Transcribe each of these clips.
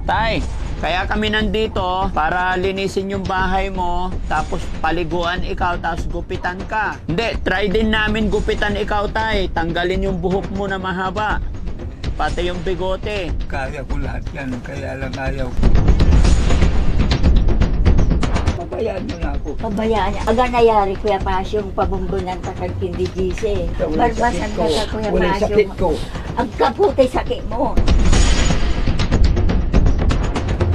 Tay, kaya kami nandito para linisin yung bahay mo, tapos paliguan ikaw, tapos gupitan ka. Hindi, try din namin gupitan ikaw, Tay. Tanggalin yung buhok mo na mahaba. Pati yung bigote. Kaya ko lahat yan, kaya lang ayaw. Pabayaan mo na ako. Pabayaan niya. Aga nayari, Kuya Pasyong, pabumbunan ka kag hindi gisi. Barbasan ka sa Kuya Walang sakit Pasyong. ko. Ang kaputi sakit mo.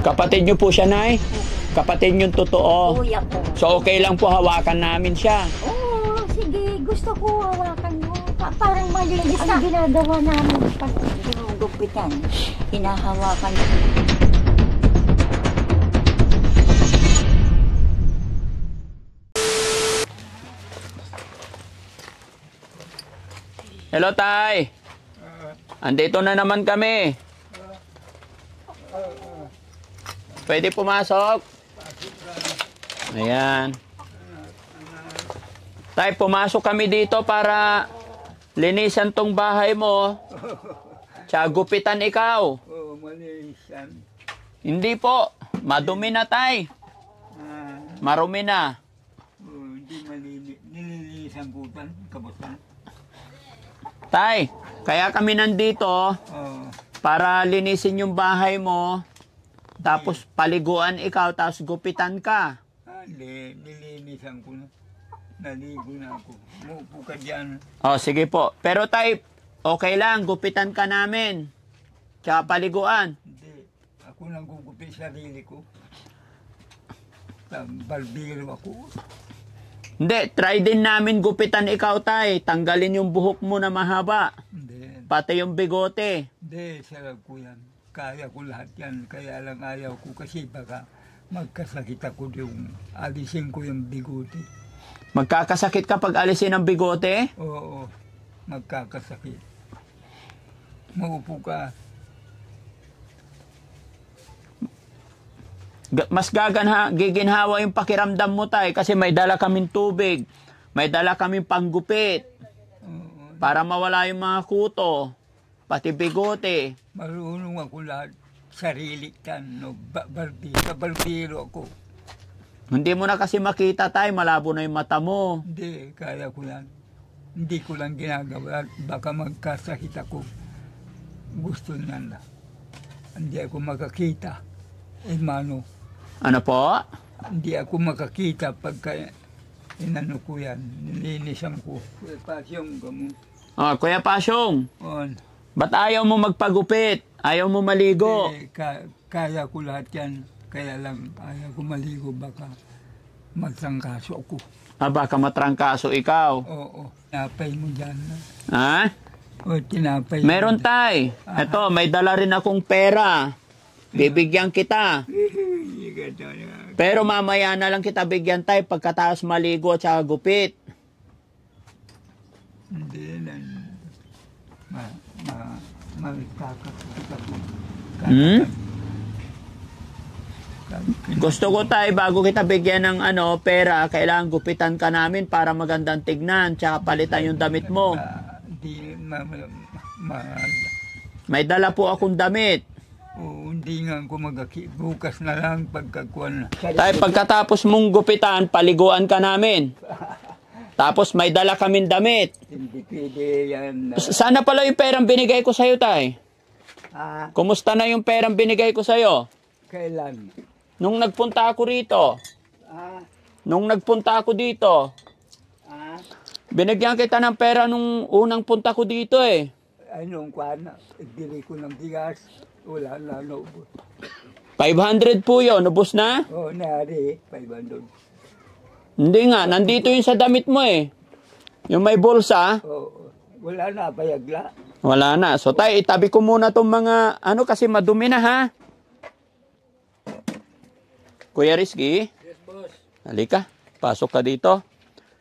Kapatid niyo po siya, Nay? Kapatid yung totoo. Kuya ko. So okay lang po hawakan namin siya. Oo, sige. Gusto ko hawakan mo. Parang malinis ang ginagawa namin. Pag ginugupitan, hinahawakan. Hello, Tay. Andito na naman kami. Pwede pumasok? Ayan. Tay, pumasok kami dito para linisan tong bahay mo. Tsaka gupitan ikaw. Oo, malisan. Hindi po. Madumi na, Tay. Marumi na. Hindi nililisan po ba? Kabutan? Tay, kaya kami nandito Oo. para linisin yung bahay mo. Tapos paliguan ikaw, tapos gupitan ka. Hindi, nilinisan ko na. Naligo na ako. Muupo ka dyan. O, sige po. Pero Tay, okay lang, gupitan ka namin. Tsaka paliguan. Hindi. Ako nang gugupit sarili ko. Barbero ako. Hindi, try din namin gupitan ikaw, Tay. Tanggalin yung buhok mo na mahaba. Hindi. Pati yung bigote. Hindi, sarap ko yan. Kaya ko lahat yan. Kaya lang ayaw ko kasi baka magkasakit ako yung alisin ko yung bigote. Magkakasakit ka pag alisin ang bigote? Oo, magkakasakit. Maupo ka. Mas giginhawa yung pakiramdam mo, Tay, kasi may dala kaming tubig. May dala kaming panggupit. Oo. Para mawala yung mga kuto. Pati bigote. Marunong ako lahat. Sarili tan, no? Barbero ako. Hindi mo na kasi makita, Tay. Malabo na yung mata mo. Hindi, kaya ko yan. Hindi ko lang ginagawa. Baka magkasakit ako. Gusto niya na. Hindi ako makakita. Mano. Ano po? Hindi ako makakita pagka inano ko yan. Nilinisan ko. Pasyong gamo. Oh, Kuya Pasyong, On. ba't ayaw mo magpagupit? Ayaw mo maligo? Kaya ko lahat yan. Kaya lang ayaw ko maligo. Baka magsangkaso ako. Baka matrangkaso ikaw. Oo. Tinapay mo dyan. Ha? O, tinapay. Meron, Tay. Ito, may dala rin akong pera. Bibigyan kita. Pero mamaya na lang kita bigyan, Tay, pagkatapos maligo at saka gupit. Hindi na. Magkakasakit ako. Gusto ko, Tay, bago kita bigyan ng pera, kailangan gupitan ka namin para magandang tignan, tsaka palitan yung damit mo. May dala po akong damit. Hindi nga ako bukas na lang pagkakuan. Tay, pagkatapos mong gupitan, paliguan ka namin. Tapos may dala kaming damit. Hindi pwede yan. Sana pala yung perang binigay ko sa'yo, Tay. Kumusta na yung perang binigay ko sa'yo? Kailan? Nung nagpunta ako rito. Nung nagpunta ako dito. Binigyan kita ng pera nung unang punta ko dito eh. Anong kuan? Bili ko ng bigas. Wala na, naubos. 500 po yun. Ubus na? Oo, nari. 500. Hindi nga. Nandito yun sa damit mo eh. Yung may bulsa. Oo. Wala na, bayagla. Wala na. So Tay, itabi ko muna tong mga kasi madumi na ha. Kuya Rizky. Yes, boss. Halika. Pasok ka dito.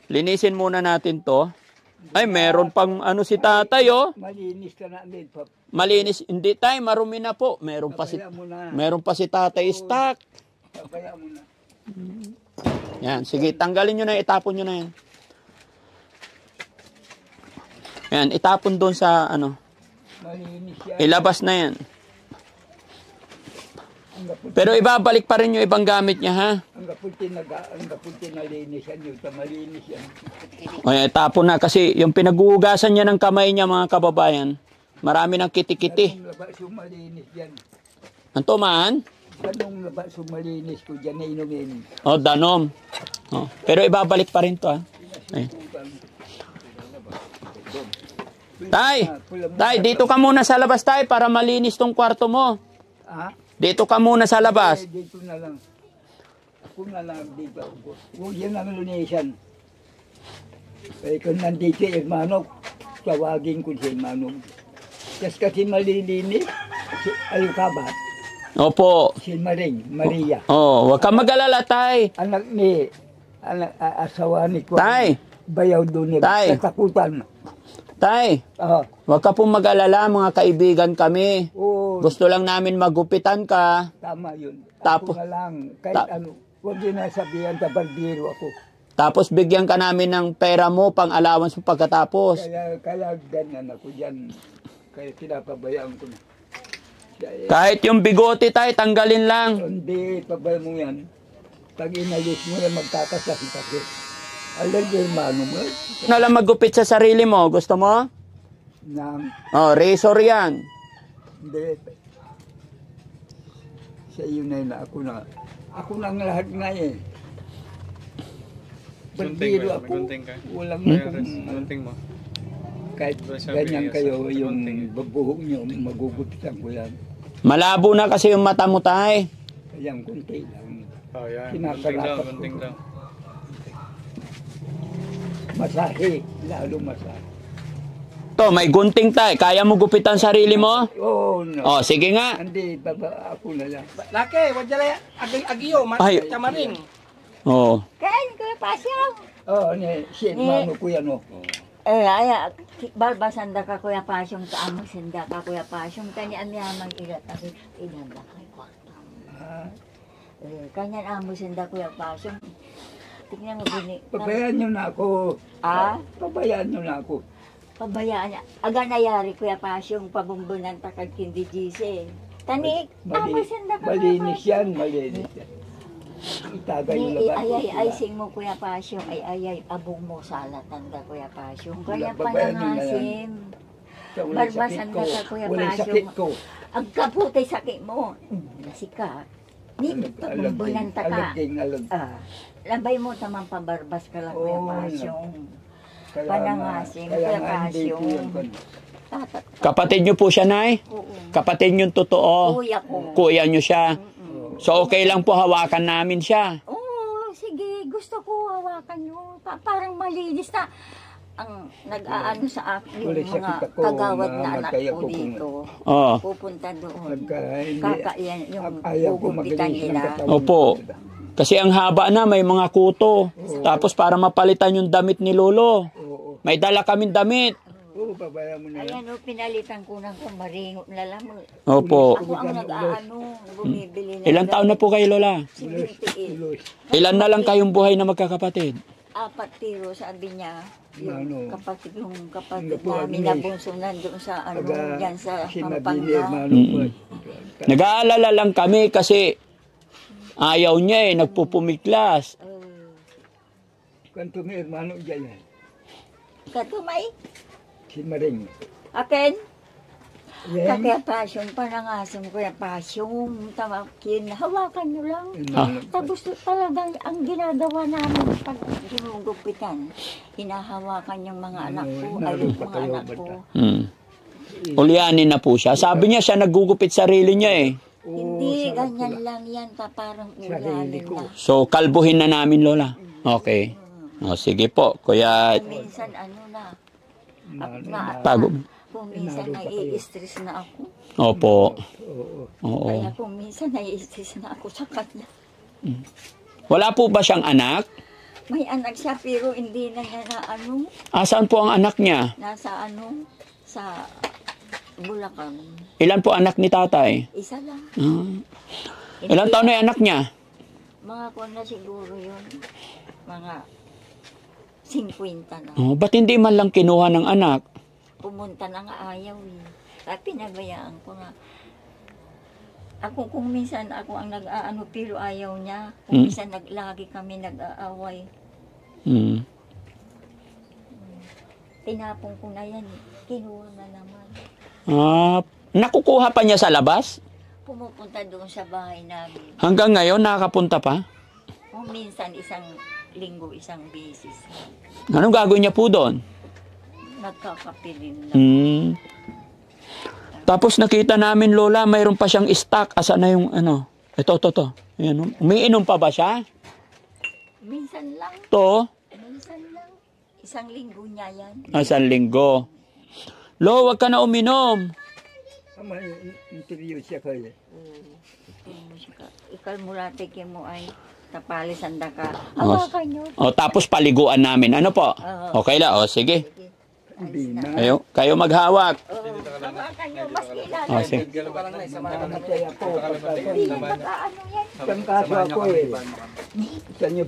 Linisin muna natin to. Ay, meron pang si tatay, oh. Malinis ka namin, Pap. Malinis. Hindi, Tay, marumi na po. Meron pa si tatay stock. Kaya mo na. Yan, sige, tanggalin nyo na, itapon nyo na yan. Yan, itapon doon sa, Malinis yan. ilabas na yan. Pero ibabalik pa rin yung ibang gamit niya, ha? Ang kapunti nalinis yan yun, malinis yan. O, tapon na kasi yung pinaguhugasan niya ng kamay niya, mga kababayan, marami ng kiti-kiti. Ganong labas yung malinis yan. Ang tumaan? Ganong labas yung malinis ko dyan na inumin. O, danom. O, pero ibabalik pa rin to, ha? Ay. Tay, dito ka muna sa labas, tay, para malinis tong kwarto mo. Ha? Dito ka muna sa labas. Dito na lang. Ako na lang dito. Huwag yan ang lunisan. Eh, kung nandito si Hermano, tawagin ko si Hermano. Kasi malilinis, Ayukabat, Opo. si Maria. Oh, wag kang mag-alala, tay. Anak ni, asawa ni ko. Tay. Bayaw doon ni, Tay. katakutan. Tay, Ah, wag ka pong mag-alala, mga kaibigan kami. oo, Gusto lang namin magupitan ka. tama yun. Tapo- Ako na lang, kahit ano, huwag din nasabihan, tabaldiro ako. Tapos bigyan ka namin ng pera mo, pang allowance mo pagkatapos. Kaya ganyan ako dyan. Kaya pinapabayaan ko na. Kaya, Kahit yung bigote, tay, tanggalin lang. hindi, pabay mo yan. Pag inalis mo yan, magkakasakit ako. Alam mo, Hermano mo, Na lang magupit sa sarili mo, gusto mo? nang, Oh, razor yan. hindi. Sa iyo na yun, ako na. Ako na ang lahat na eh. Baldiro ako, walang Gunting mo. kahit ganyan kayo, yung babuhok nyo, magugupitan ko yan. Malabo na kasi yung mata mo, tay. Ayan, kunti lang. Oh, yan. Kinakalapat Gunting ko. daw. Masahe, lalo masahe. To, may gunting, tay. Kaya mo gupitan sarili mo? Oo, no. Oh, sige nga. Hindi, baba ako na lang. Laki, wad dala agiyo, Ay. tamaring. Oh. Kain ko yung pasyong. Oo, si Hermano ko yan, oh. Balbasan da ka kuya pasyong, kaamo senda ka kuya pasyong, kanya amyamang ilat ako, inanda kay kwarta. Ah, Kanya amo senda kuya pasyong. Tingnan mo bini. pabayaan nyo na ako. Ah? Pabayaan nyo na ako. Pabayaan niya. Aga nayari kuya pasyong, pabumbunan takag kindi gise. Tanik, amo senda ka kuya Malinis pasyong. yan, malinis yan. Itagay yung Ni labas. ay sing mo kuya pasyong, ay abong mo sala tanda kuya pasyong. Kaya Babayan nyo na yan. panangasim. Walang Balbasan sakit ka ko. sa Kuya Walang Pasyo. sakit ko. Ang kaputay sakit mo. Nasika. Ni pabumbunan ta ka. Alag. Ah, labay mo tamang pabarbas ka lang kuya Oo, pasyong. Kaya Panangasim, nga, kaya Kuya nga hindi ko Pasyo. yan. Tatat. Kapatid niyo po siya, nay? Oo. Kapatid niyo totoo. Kuya ko. Kuya niyo siya. Mm-mm. So, okay lang po hawakan namin siya. Oo, sige. Gusto ko hawakan nyo. Parang malinis na. Ang nag-aano sa akin Ulit yung mga sakit ako, kagawad na anak magkaya ko ko dito. Oh. Pupunta doon. Pagka hindi, Kakaiyan yung ayaw ko gugupitan magaling ng nila. katawan. Opo. Kasi ang haba na, may mga kuto. Tapos para mapalitan yung damit ni Lolo. Oo. May dala kaming damit. Oo, pabayaan mo na yan. Ayan o, pinalitan ko ng kamaringo na lamang. Opo. Ako ang nag-aano, bumibili na. Ilan taon na po kayo, Lola? 78. Tuloy. Ilan na lang kayong buhay na magkakapatid? 4 tiro, sabi niya. Ano? Yung kapatid Ano po, namin ano na eh? bunso nandun sa ano, Pagka yan sa sinabili, Pampanga. Hermano ko. Nag-aalala lang kami kasi ayaw niya nagpupumiklas. Kanto may Hermano dyan yan. Katumay, Si Maring. akin, Yan. kaya pasyong, panangasong kuya pasyong, tamakin, hawakan nyo lang. Hermano. Tapos talagang ang ginagawa namin pag ginugupitan, hinahawakan yung mga anak ko, ay yung mga anak ko. Ulyanin na po siya. Sabi niya siya naggugupit sarili niya eh. Hindi, ganyan lang yan, parang ulalin na. So, kalbuhin na namin, Lola. Okay. O, sige po. Kuya, Minsan ano na, tago. kung minsan nai-stress na ako. Opo. Oo. Oo. Kaya kung minsan nai-stress na ako sa kanya. Wala po ba siyang anak? May anak siya pero hindi na niya na ano, Asan po ang anak niya? nasa ano, sa Bulacan. Ilan po anak ni tatay? Isa lang. Ilan taon na yung anak niya? Mga ko na siguro yun. Mga 50 na. Oh, ba't hindi man lang kinuha ng anak? Pumunta na nga ayaw eh. Kaya pinabayaan ko nga. Ako kung minsan ako ang nag-aano pero ayaw niya. Kung minsan lagi kami nag-aaway. Mm. Tinapon ko na yan. Kinuha na naman. Nakukuha pa niya sa labas? Pumupunta doon sa bahay namin. Hanggang ngayon, nakakapunta pa? O minsan isang linggo, isang beses. Anong gagawin niya po doon? Nagkakape rin na. Tapos nakita namin, Lola, mayroon pa siyang stock. Asa na yung ano? Ito. Ayan, umiinom pa ba siya? Minsan lang. To? Minsan lang. Isang linggo niya yan. Isang linggo. Lo, wag ka na uminom. May interview siya kayo. Ikal murate ke mo ay tapalisan da ka. Hawakan nyo. Tapos paliguan namin. Ano po? Okay la. Sige. Hindi na. Kayo maghawak. Hawakan nyo. Mas kilala. Sige. Namatay ako. Hindi baka ano yan. Isang kaso ako eh. Sa inyo,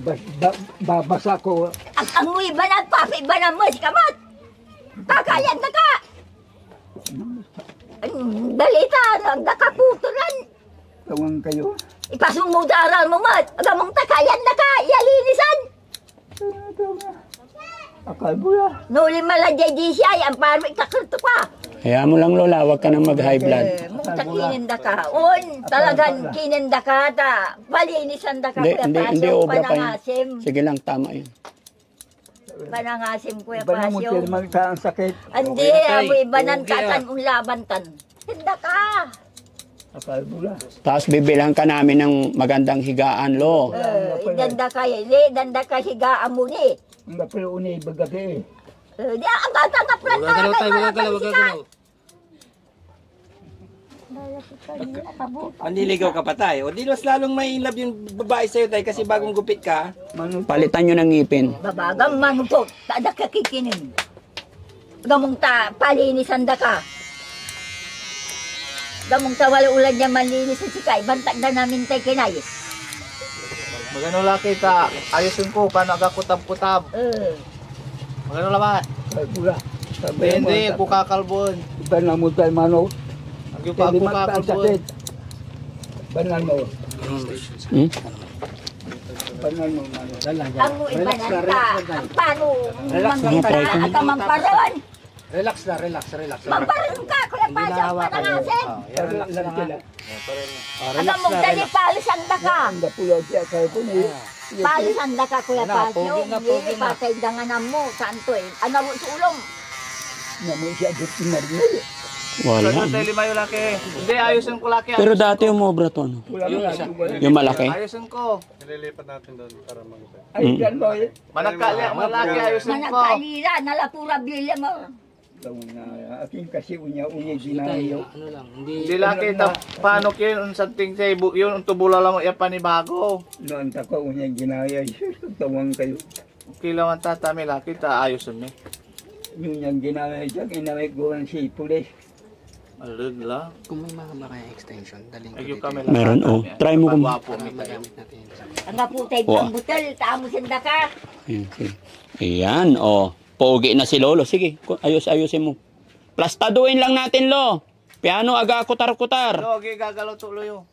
babasa ko. Ang amoy ba na papi ba na mas kamat? Kakayan na ka. Dalita. Nagdakaputulan. Tawang kayo. Ipasong mo daral mo mat. Agamong takayan na ka. Ialinisan. Akal mo na. Nuli maladya di siya. Ang parang ikakulto pa. Kaya mo lang, Lola. Wag ka na mag-high blood. Mukta kininda ka. Talagang kininda ka. Palinisan da ka. Hindi obra pa yun. Panangasim. Sige lang, tama yun. Panangasim Kuya Iba na mo Pasyo. tayo magtaang sakit. Hindi, abo ibanan ka tan labantan. Tinda ka. Akal mo na. Tapos bibilang ka namin ng magandang higaan, Lo. Idanda ka. Idanda ka higaan mo ni. Ang pero unay bagabi. Di ang bata nga plat na kay mga Manliligaw ka pa tayo. O di mas lalong may love yung babae sa'yo tayo kasi bagong gupit ka. Palitan nyo ng ngipin. Babagang manupot. Tada ka kikinin. Gamong ta palinisan da ka. Gamong ta wala ulan niya malinis sa sikay. Bantag na namin tayo kinay. Magano laki ta. Ayusin ko paano aga kutab-kutab. Magano laman. Akal mo na. Hindi, ako kakalbon. Iba na mo tayo manok. Agyo pa ako kakalbon. Banan mo. Hmm? Banan mo manok. Ang mo ibananta. Ang paano mangita at mamparon. Relax. Mamparon ka. Kuya Pasyo. Panangasin. Ang mong dalipalis ang daka. Ang dapuyaw siya kayo po niya. Palis ang daka Kuya Pasyo. Hindi patay danganan mo. Santo eh. Ano mo sulong. Namoy siya dito na rin. Wala. Lima yung laki. Hindi, ayusin ko laki. Pero dati yung mobra to, ano? Wala mo lang. Yung malaki. Ayusin ko. Ay, yan mo eh. Malaki, ayusin ko. Managkalira. Nalapura bilya mo. Tawag na aking kasi unya ginayo. Hindi laki. Paano kayo yung something say yun tubula lang yung panibago. Noon tako unya ginaya. Tawang kayo. Kailangan tatami laki ta ayusin mi. Yung yang ginaya dyan, inaway ko ang si pulis. Alud la. Kung may mahaba kaya extension, daling ko Ayun dito. kami Meron, Try mo kung... Magamit natin yun. Ang naputay ang butel. Tamo sinda ka. Ayan, sige. Ayan, Pogi na si Lolo. Sige, ayusin mo. Plastaduin lang natin, Lo. Piano, aga kutar-kutar. Okay, gagalaw tuloy yun.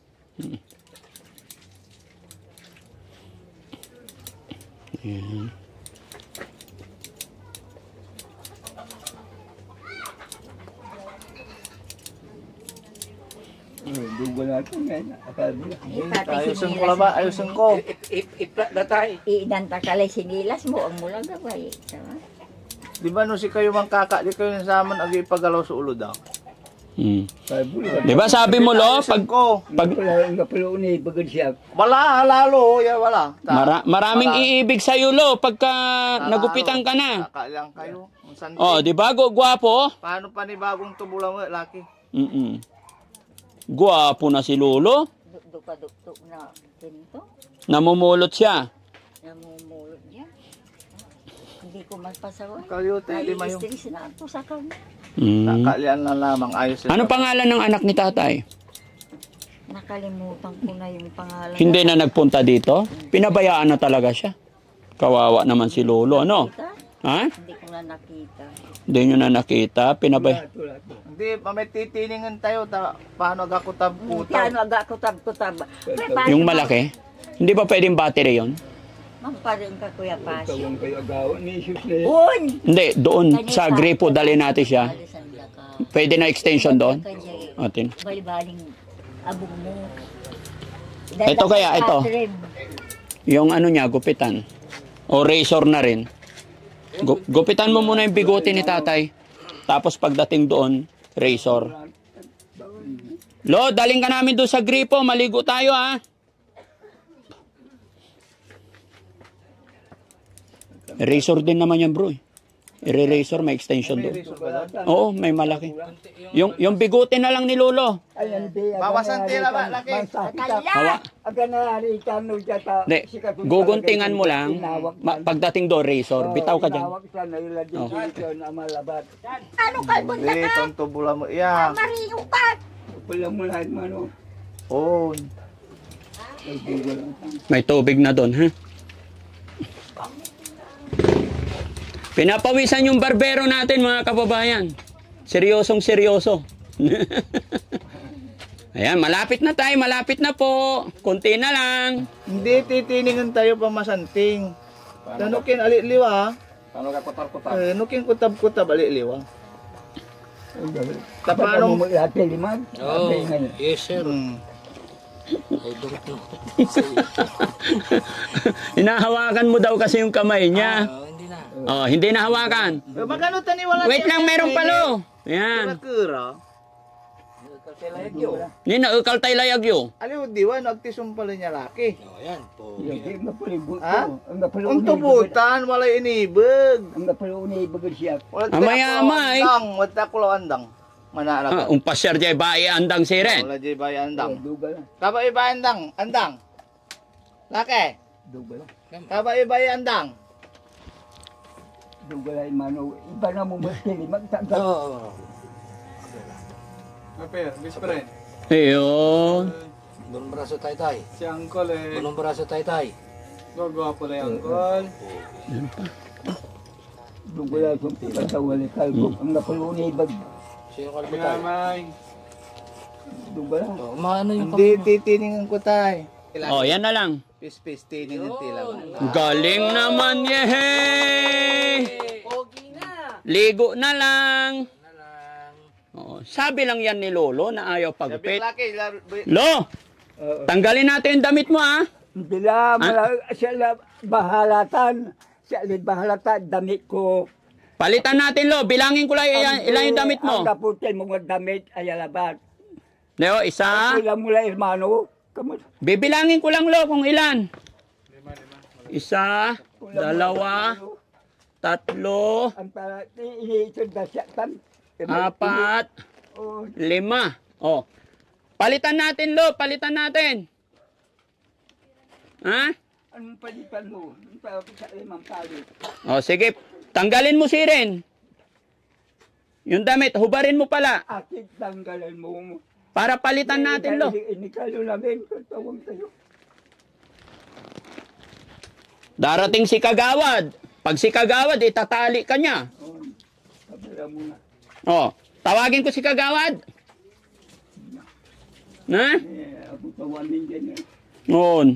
Ayan. Dugo natin ngayon. Akal mo lang. Ayusin ko lang ba? Ayusin ko. Iplat na tayo. Idanta ka lang sinilas mo. Ang mulang gaway. Di ba no si kayo mang kaka, di kayo nasaman agi ipagalaw sa ulo daw. Akal mo lang. Di ba sabi mo, Lo, Ayusin ko. pag Nga pala unay bagad siya. Wala, lalo. Ya, wala. maraming Wala. iibig sa'yo, Lo, pagka nagupitan ka na. Kaka lang kayo. Ang sandi. Di ba, gwapo? Paano pa ni bagong tubulang mo, laki? Gwapo na si Lolo. Duka-duktok na pinto. Namumulot siya. Namumulot niya. Hindi ko magpasawa. Kayo, lima yung Stress na ako sa kanya. kakalian na lamang ayos. Ano pangalan ng anak ni tatay? Nakalimutan ko na yung pangalan. Hindi na nagpunta dito? Pinabayaan na talaga siya. Kawawa naman si Lolo, ano? Kita? Ha? Hindi ko na nakita. Hindi nyo na nakita? Pinabay. Wala. Hindi, may titiningan tayo. Paano agakutab-kutab? Kano aga kutab-kutab. Yung malaki? Hindi ba pwedeng battery yon? Mamparin ka Kuya Pasyo. Tawang kayo agawan ni Jesus na yun. Un! Hindi, doon sa gripo dali natin siya. Alisan ka. Pwede na extension doon? Kanya Atin. balibaling abong mo. Ito kaya, ito. Catherine. Yung ano niya, gupitan. O razor na rin. Gupitan mo muna yung bigote ni tatay. Tapos pagdating doon, razor. Lo, daling ka namin doon sa gripo. Maligo tayo ha. Razor din naman yan bro. I-razor, may extension doon. Oo, may malaki. Yung bigote na lang ni Lolo. Ayan, di. Bawasan tira ba, laki? Hawa. Aga na harikan no jata. Hindi, guguntingan mo lang. Pagdating doon, razor. Bitaw ka dyan. Tinawag sa nila dito na malabat. Ano kalbon na Hindi, ka? tonto bula mo. Yeah. Mariyo pa! Pula mo lahat mano. Oh. May tubig na doon, ha? Pinapawisan yung barbero natin, mga kababayan. Seryosong seryoso. Ayan, malapit na tayo, malapit na po. Kunti na lang. Hindi, titiningan tayo pa masanting. Tanukin aliliwa. Paano ka kotar-kotar? Nukin kutab-kutab aliliwa. Paano mo ate limag? Oh, yes sir. Hinahawakan mo daw kasi yung kamay niya. Hindi na. Oh, hindi na hawakan. Magano tani wala? Wait lang, meron palo. Ayan. Kura. Ni naukal tay layagyo. Aliw diwa nagtisum pala niya laki. Oh, yan po. Yung napalibot Ha? ko. Ang napalibot. Ang tubutan wala inibig. Ang napalibot siya. Wala Amay-amay. Wala ko andang. Mana Ah, umpasyar jay bae andang siren. wala jay bay andang. Duga lang. Kaba iba andang, andang. Laki. Duga lang. Kaba iba andang. Duga lang mano. Iba na mo mas limag. Oo. Aper, bispre. Ayun. Bunong braso tay-tay. Si Uncle eh. Bunong braso tay-tay. Gagawa na yung Uncle. Duga lang kung patawali kalbo. Ang napalibot. Sino kalbo tay? Minamay. Duga lang. Oh, maano yung Hindi titiningan ko tay. Oh, yan na lang. Pis tiningan tila. Galing naman yehey! Ligo na lang. Oo, sabi lang yan ni Lolo na ayaw Sabi pagupit. laki. Lo, tanggalin natin yung damit mo ha. Bila, siya la bahalatan. Siya la bahalatan. Damit ko. Palitan natin Lo, bilangin ko lang ilan yung damit mo. Ang kaputin mong damit ay alabat. Leo, isa. Ilan mula hermano. Bibilangin ko lang Lo kung ilan. Isa, dalawa, tatlo, Ang para iniisod na siya tan. apat, Oh, 5. Oh. Palitan natin Lo, palitan natin. Ha? anong palitan mo? Ang para sa limang palit. Oh, sige. Tanggalin mo si Ren. Yung damit, hubarin mo pala. Akit tanggalan mo. Para palitan natin Lo. Inikalo namin. Tawang tayo. Darating si Kagawad. Pag si Kagawad, itatali ka niya. Oh, kabila mo na. Oh, tawagin ko si Kagawad. Na? Ako tawanin dyan. Noon.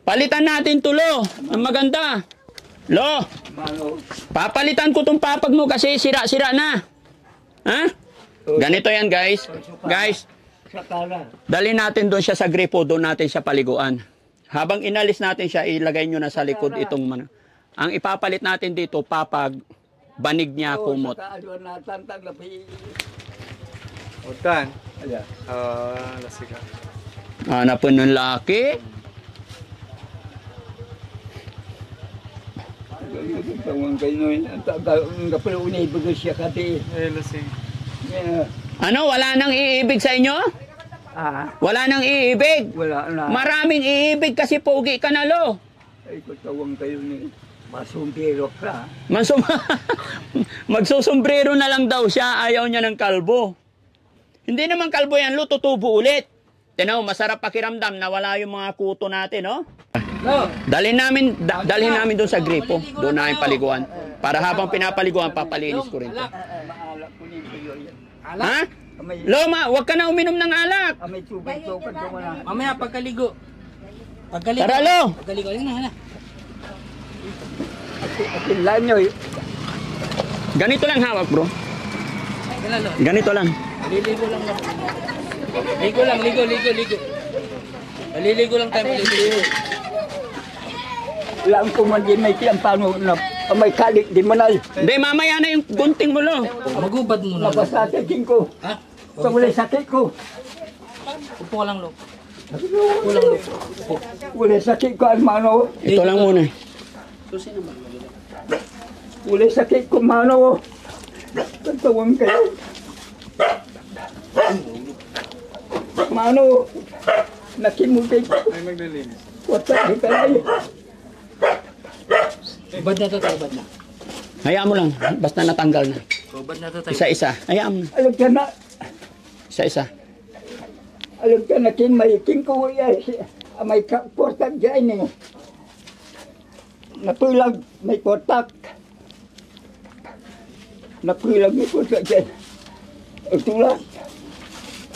Palitan natin to, Lo. Ang maganda. Lo, Mano. papalitan ko tong papag mo kasi sira-sira na. Ha? Ganito yan, guys. Guys, Sa kala. dali natin doon siya sa gripo, doon natin siya paliguan. Habang inalis natin siya, ilagay nyo na sa likod itong Ang ipapalit natin dito, papag, banig niya, kumot. Sa kaaluan na tantang lapi. Utan. Ala. Lasika. Hanapin ng laki. Tawang kayo nun. Ang kapalo unay siya kati. Lasing. Ano, wala nang iibig sa inyo? Wala nang iibig. Wala na. Maraming iibig kasi pogi ka na, Lo. Ay, tawang kayo ni masumpiro ka. Magsusombrero na lang daw siya, ayaw niya ng kalbo. Hindi naman kalbo yan, Lo, tutubo ulit. Tinaw, masarap pakiramdam na wala yung mga kuto natin, no? Dalhin namin doon sa gripo. Doon namin paliguan. Para habang pinapaliguan, papalinis ko rin to. Maalak ko nito yun. Ha? Loma, huwag ka na uminom ng alak. May tubig ko pa na. Mamaya pagkaligo. Pagkaligo. Tara, Lo. Pagkaligo. Yan na, yan na. Atin lang nyo eh. Ganito lang hawak, bro. Yan na, Lo. Ganito lang. Liligo lang lang. Ligo lang, ligo. Maliligo lang tayo, maliligo. Lang ko man din may tiyampano na may kalik di manay. Hindi, mamaya na yung gunting mo, Lo. Magubad mo na. Nabasakin ko. Ha? Sa muli sakit ko. Upo ka lang, Lo. Upo lang, Lo. Upo. Muli sakit ko almano. Ito lang muna. Muli sakit ko mano. Tawang kayo. Mano. Nakimutin ko. Ay, maglilinis. Wata hikay. Ubad na to tayo, ubad na. Hayaan mo lang. Basta natanggal na. Ubad na to tayo. Isa-isa. Hayaan mo na. Alam ka na. Isa-isa. Alam ka na kin may king ko may portak dyan eh. Napulag may portak. Napulag may portak dyan. Itulah.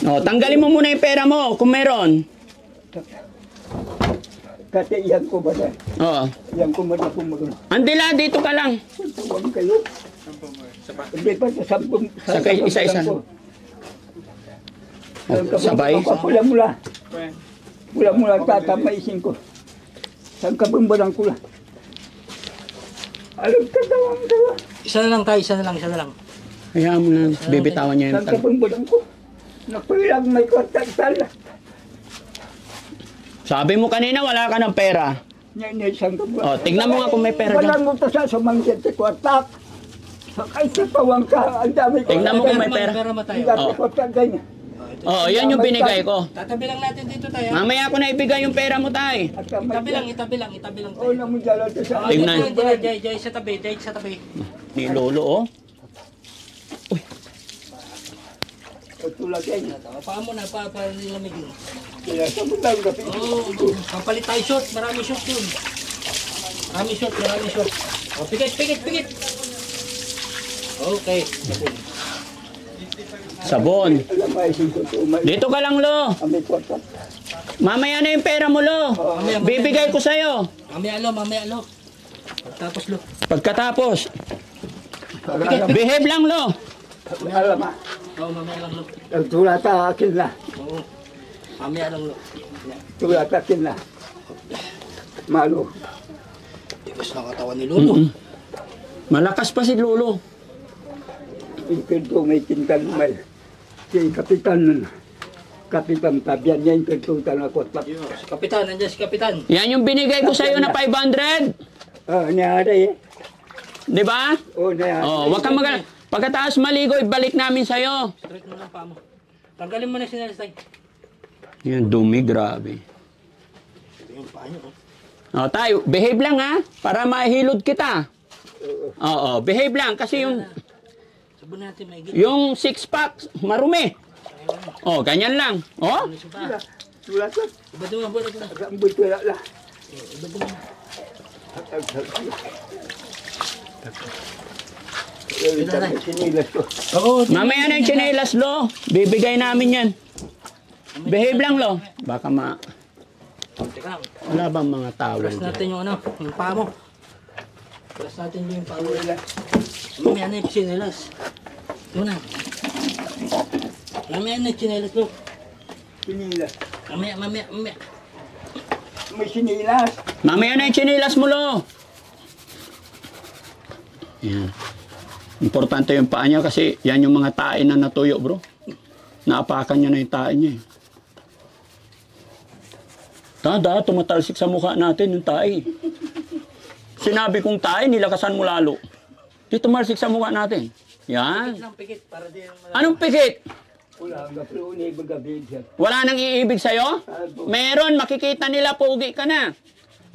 O, tanggalin mo muna yung pera mo kung meron. Kata iyan ko ba na? Oo. Iyan ko ba na pumagal? Andila, dito ka lang. Tawang kayo. Hindi pa sa sampung. Sakay, isa-isa. Sabay. Mula-mula. Mula-mula tatamaisin ko. Saan ka bumbalang ko lang? Alam ka tawang kayo. Isa na lang tayo, isa na lang. Hayaan mo na. Bibitawan niya yung Saan ka bumbalang ko? Napulang may kontak tala. Sabi mo kanina, wala ka ng pera. Saan ka O, tignan mo nga kung may pera dyan. Walang mo to sa sumangkit sa kontak. Sakay sa pawang ka. Ang dami ko. Tignan mo kung may pera. Pera mo tayo. Ang dami kontak ganyan. Oo, yan yung binigay ko. Tatabi lang natin dito tayo. Mamaya ko na ibigay yung pera mo, tay. At Itabi lang tayo. Oo, naman dala to sa Tignan. Jay, sa tabi. Ni Lolo, oh. tulad yan. Paa mo na, para nilamigin. Kaya sa butang gabi. Oo, papalit tayo shot. Marami shot dun. Marami shot. O, pikit. Okay. Sabon. Alam mo, isin ko ito. Dito ka lang, Lo. May kontak. Mamaya na yung pera mo, Lo. Bibigay ko sa'yo. Mamaya lo. Tapos lo. Pagkatapos. Behave lang, Lo. Alam mo. Oo, mamaya lang lo. Tulad sa akin na. Oo. Mamaya lang lo. Tulad sa akin na. Malo. Tigas ng katawan ni Lolo. Malakas pa si Lolo. Ikinto may tintan may. Si Kapitan Tabian niya yung pintutan ako. Si Kapitan, nandiyan si Kapitan. Yan yung binigay ko sa'yo na 500. Niyari. Di ba? Niyari. Oh, wag kang mag... Pagkatapos maligo, ibalik namin sa'yo. Straight mo lang paa mo. Tanggalin mo na si Nelis tayo. Yan, dumi, grabe. Yung paa niyo. O, tayo, behave lang ha, para mahilod kita. Oo, behave lang, kasi Sabon natin may gilid. yung six-pack, marumi. O, ganyan lang. O, Tulad sa. Ibad mo. Ang bultula la. Sinilas ko. Oo. mamaya na yung tsinelas, Lo. Bibigay namin yan. Behave lang, Lo. Baka Teka lang. wala bang mga towel Press dyan? natin yung yung paa mo. Press natin yung paa mo. Mamaya na yung chinelas. Ito na. Mamaya na yung chinelas lo. Sinilas. Mamaya. May sinilas. Mamaya na yung tsinelas mo, Lo. Yan. Importante yung paa niya kasi yan yung mga tae na natuyo, bro. Naapakan niya na yung tae niya. Tumatalsik sa mukha natin yung tae. Sinabi kong tae, nilakasan mo lalo. Di tumalsik sa mukha natin. Yan. Pikit para di yung Anong pikit? Wala ang gapiluni bagabid siya. Wala nang iibig sa'yo? Meron, makikita nila pogi ka na.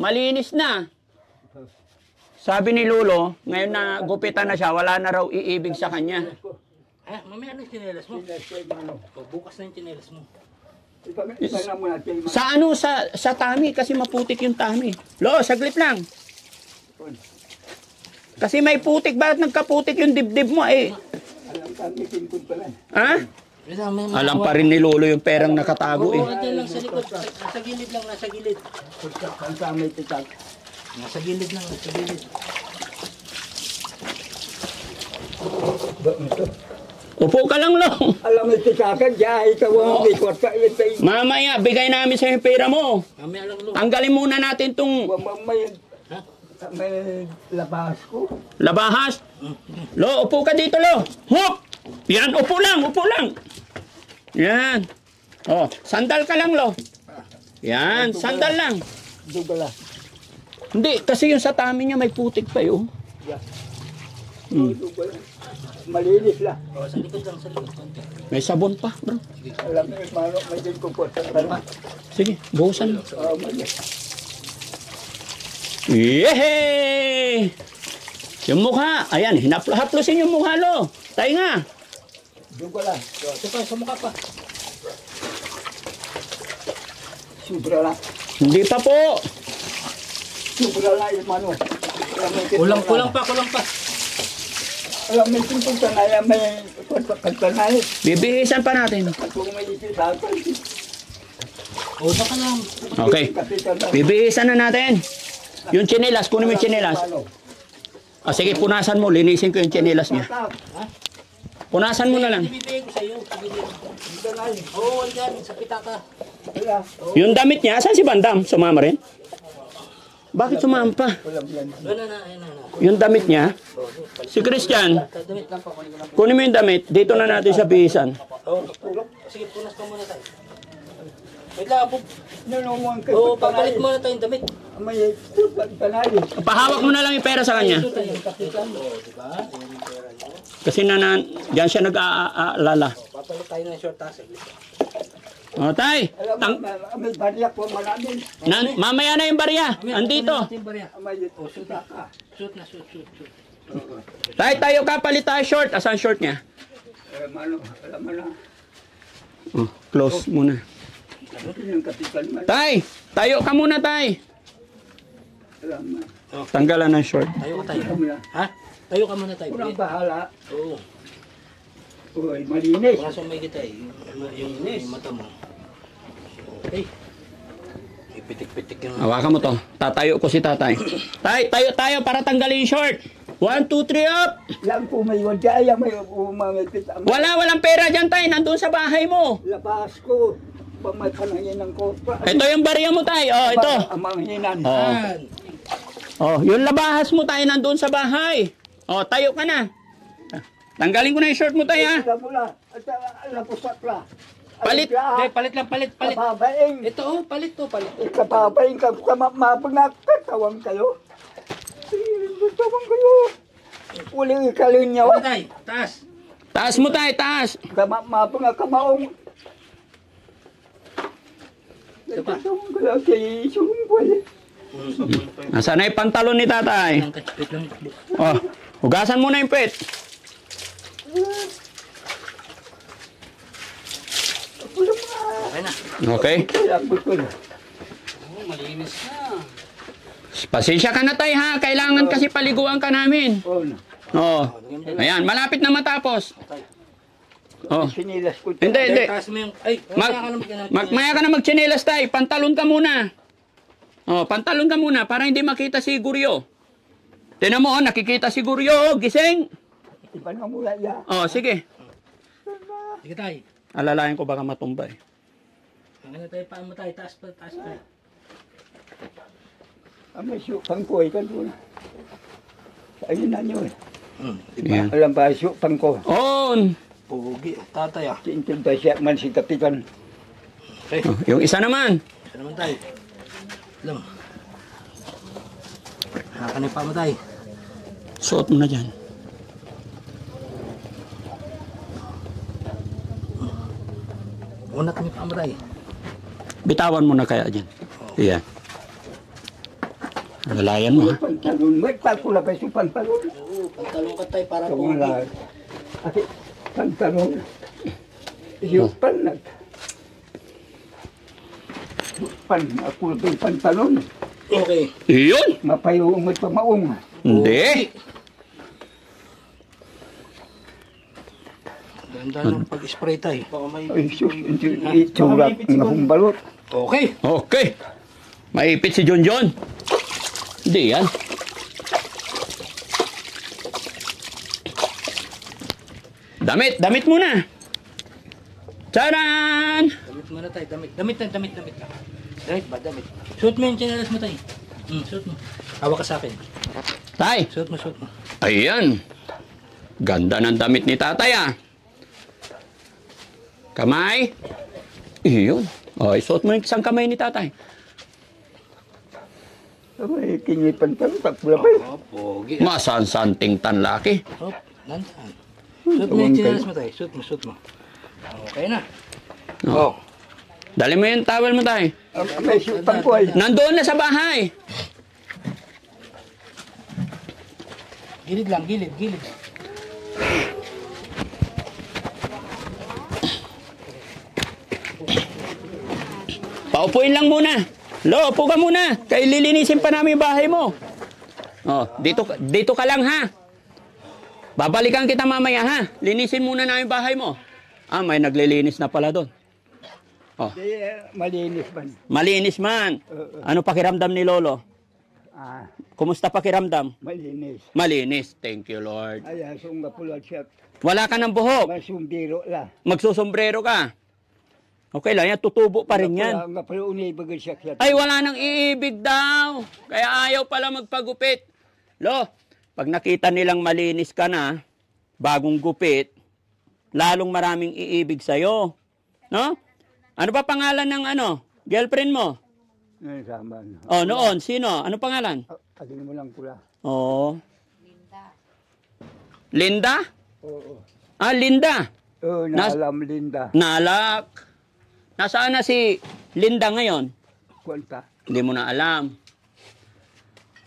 Malinis na. Sabi ni Lolo, ngayon na gupitan na siya, wala na raw iibig sa kanya. mamaya na yung chinelas mo. Sinilas ko yung ano. Bukas na yung chinelas mo. Ipang mo natin. Sa ano, sa tummy, kasi maputik yung tummy. Lo, saglit lang. Kasi may putik, bakit nagkaputik yung dibdib mo eh? Alam kami, pinkod pala. Ha? Alam pa rin ni Lolo yung perang nakatago eh. Oo, andyan lang sa likod. Nasa gilid lang, nasa gilid. Ang kami titak. Nasa gilid lang, nasa gilid. Upo ka lang, Lo. Alam mo titakan, diya, ikaw ang bikot ka. Mamaya, bigay namin sa yung pera mo. Mamaya lang, Lo. Tanggalin muna natin tong May labas ko. labahas. Lo, upo ka dito, Lo. Hop! Yan, upo lang, upo lang. Yan. Oh, sandal ka lang, Lo. Yan, sandal lang. Dugala. Hindi, kasi yung sa tummy niya may putik pa yun. Dugala. Malinis lang. Oh, sa likod lang, sa likod. Konti. May sabon pa, bro. Alam mo yung manok, may din kupot. Sige, buhusan mo. Malinis. Yehey! Yung mukha. Ayan, haplusin yung mukha, Lo. Tayo nga. Dugala. Ito pa, sa mukha pa. Sobra lang. Hindi pa po. Sobra lang yung manok. Kulang pa, kulang pa. Alam mo yung tanay, may tanay. Bibihisan pa natin. Kung may isitakan. O, baka lang. Okay. Bibihisan na natin. Yung tsinelas, kunin mo yung tsinelas. Ah, sige, punasan mo. Linisin ko yung tsinelas niya. Punasan mo na lang. Ibibigay ko sa iyo. Oo, andyan, sa pitaka. Yung damit niya, saan si Bandam? Sumama rin? Bakit sumama pa? Doon na, ayan na. Yung damit niya, si Christian, Damit lang pa, kunin ko lang. kunin mo yung damit. Dito na natin sa bihisan. Oo, sige, punas ka muna tayo. Wait lang, Nalunguan ka. oo, papalit muna tayong damit. May tanay. Pahawak mo na lang yung pera sa kanya. Ito tayo, kapitan. Oo, diba? Ayan yung pera niyo. Kasi diyan siya nag-aalala. Papalit tayo ng short taas. O, tay. Alam mo, may bariya po maraming. Mamaya na yung barya. Andito. May sutaka. Shoot na, shoot. Tay, tayo ka, palit tayo short. Asan short niya? Alam mo na. Oh, close muna. Yung kapitan man. Tay, tayo ka muna, tay. Alam mo. Tanggalan ng short. Tayo ka tayo. Alam mo na. Ha? Tayo ka muna tayo. Kurang bahala. Oo. Uy, malinis. Kaso may kita eh. Yung mata mo. Okay. Ipitik-pitik yung... Hawakan mo to. Tatayo ko si tatay. Tay, tayo para tanggalin yung short. 1, 2, 3, up! Lang po may wadya, may umamipit. Walang pera dyan, tay. Nandun sa bahay mo. Labas ko. Pag may panangin ng kopa. Ito yung barya mo, tay. Oh, ito. Amang hinan. Oh. Oh, yung labahas mo, tay, nandun sa bahay. Oh, tayo ka na. Tanggalin ko na yung short mo, tay, ha? Alam mo na. Alam po sakla. Palit. Hindi, palit lang, palit. Kapabaing. Ito oh, palit to, palit. Kapabaing ka. Mapagnakatawang kayo. Tawang kayo. Uling ikalin niya. Ano tayo? Taas. Taas mo, tay, taas. Mapagkamaong. Ito pa. Tawang kayo. Kaya sumumpay. Nasaan na yung pantalon ni tatay? Wait lang. Oh, hugasan mo na yung pet. Okay na. Okay. Malinis na. Pasensya ka na, tay, ha? Kailangan kasi paliguan ka namin. Oh. Ayan, malapit na matapos. Oh. Sinilas ko. Hindi. Taas mo yung... Ay, Maya ka na magtsinelas, tay. Pantalon ka muna. Oh, pantalon ka muna para hindi makita si Guryo. Tinan mo, nakikita si Guryo. Gising. Iba na mula ya. Oh, sige. Sige tayo. Alalayan ko baka matumba eh. Ano tayo, paan mo tayo, taas pa. May supang ko ikan doon. Ayun na nyo eh. Yan. Alam ba supang ko? On. Pugi, tatay ah. Tintin ba siya man si kapitan? Okay, Oh, yung isa naman. isa naman tayo. Alam. Nakakanip pa mo tayo. Suot mo na dyan. Una kanip pa mo tayo. Bitawan mo na kaya dyan. Iya. Lalayan mo, ha? Pantalon. May pagkula pa yung pantalon. Oo, pantalong ka tayo para Ito pugi. nga. Pantalon. Yung panag. pan, ako lang yung pantalon. Okay. Iyon. Mapayong at pamaong. Hindi. Ganda ng pag-spray tayo. Baka may... Ay, sus, itsura ng humbalot. Okay. Okay. Maipit si John John. Hindi yan. Damit muna. Charan! Damit muna tayo, damit. Damit. Damit ba, damit. Suot mo yung chinelas mo tayo. Suot mo. Hawak ka sa akin. Tay. Suot mo. Ayan. Ganda ng damit ni tatay ah. Kamay. Iyon. O, isuot mo yung isang kamay ni tatay. Ay, kinyi pantalon, pagpula pa. Oh, pogi. Masansanting tanlaki. Hop, lantan. Suot mo yung chinelas mo tayo. Suot mo. Okay na. Oh. Dali mo yung towel mo tay. May supan ko ay. Nandoon na sa bahay. Gilid lang. Paupuin lang muna. Lo, upo ka muna. Kaya lilinisin pa namin yung bahay mo. Oh, dito ka lang ha. Babalikan kita mamaya ha. Linisin muna namin yung bahay mo. Ah, may naglilinis na pala doon. Oh, Di, malinis man. malinis man. Ano pakiramdam ni Lolo? Ah, Kumusta pakiramdam? malinis. Malinis. Thank you, Lord. Ay, asong gapulat siya. Wala ka ng buhok. Masumbiro la. Magsusombrero ka. Okay lang yan. Tutubo pa rin yan. Gapulat unay bagay siya. Ay, wala nang iibig daw. Kaya ayaw pala magpagupit. Lo, pag nakita nilang malinis ka na, bagong gupit, lalong maraming iibig sa'yo. No? Ano pa pangalan ng girlfriend mo? Ay, saman. Oh, noon. Sino? Ano pangalan? Alin mo lang pula. Oh. Linda? Oo. Ah, Linda. Oo, naalam Linda. Nalak. Nasaan na si Linda ngayon? Kwanta. Hindi mo na alam.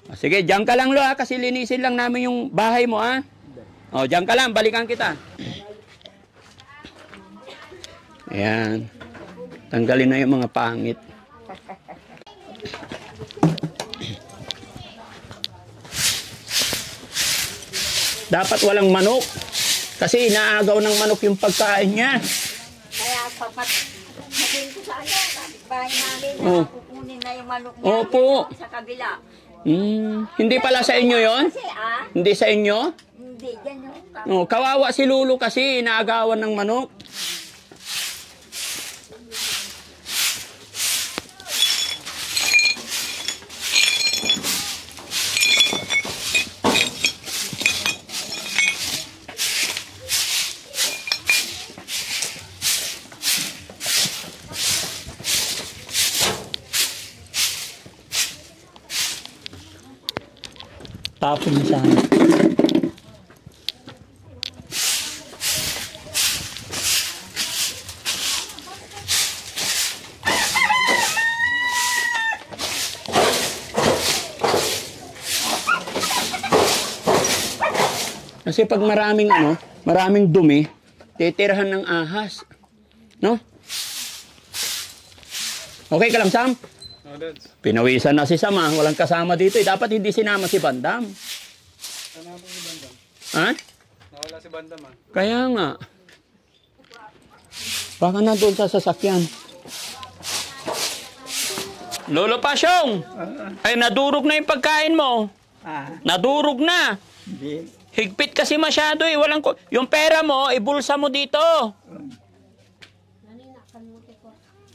Ah, sige, diyan ka lang lo ha, kasi linisin lang namin yung bahay mo ha. Oh, diyan ka lang, balikan kita. Ayan. Tanggalin na yung mga pangit. Dapat walang manok. Kasi inaagaw ng manok yung pagkain niya. Kaya sabihin ko sa bahay namin Oh. na kukunin na yung manok niya Opo. sa kabila. Hindi pala sa inyo yon? Kasi Hindi sa inyo? hindi, yan yung Oh, kawawa si Lulu kasi inaagawan ng manok. Tapon na sana. Kasi pag maraming dumi, titirhan ng ahas. No? Okay ka lang, Sam? No, Dads. Pinawisan na si Sam, ha? Walang kasama dito. Dapat hindi sinama si Bandam. Sana po si Bandam. Ha? Nawala si Bandam ah. Kaya nga. Baka na doon sa sasakyan. Lolo Pasyong! Ay, nadurog na yung pagkain mo. Nadurog na. Hindi. Higpit kasi masyado eh. Yung pera mo, ibulsa mo dito.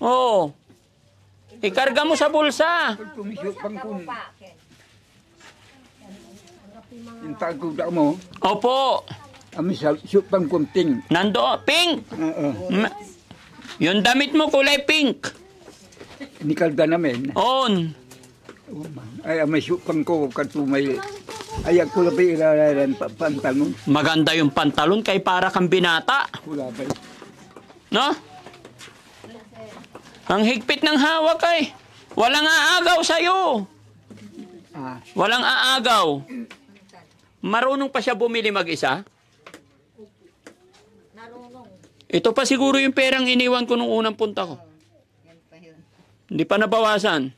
Oo. Ikarga mo sa bulsa. Tumisupang kun. Yung taguda mo, Opo. kami sa supang kunting. Nando, pink. Oo. Yung damit mo kulay pink. Nikalda namin. On. Ay, may supang ko katumay. Ay, ako labay ilalaran pantalon. Maganda yung pantalon kay para kang binata. Kulabay. No? Ang higpit ng hawak ay. Walang aagaw sa'yo. Walang aagaw. Marunong pa siya bumili mag-isa? narunong. Ito pa siguro yung perang iniwan ko nung unang punta ko. Hindi pa nabawasan.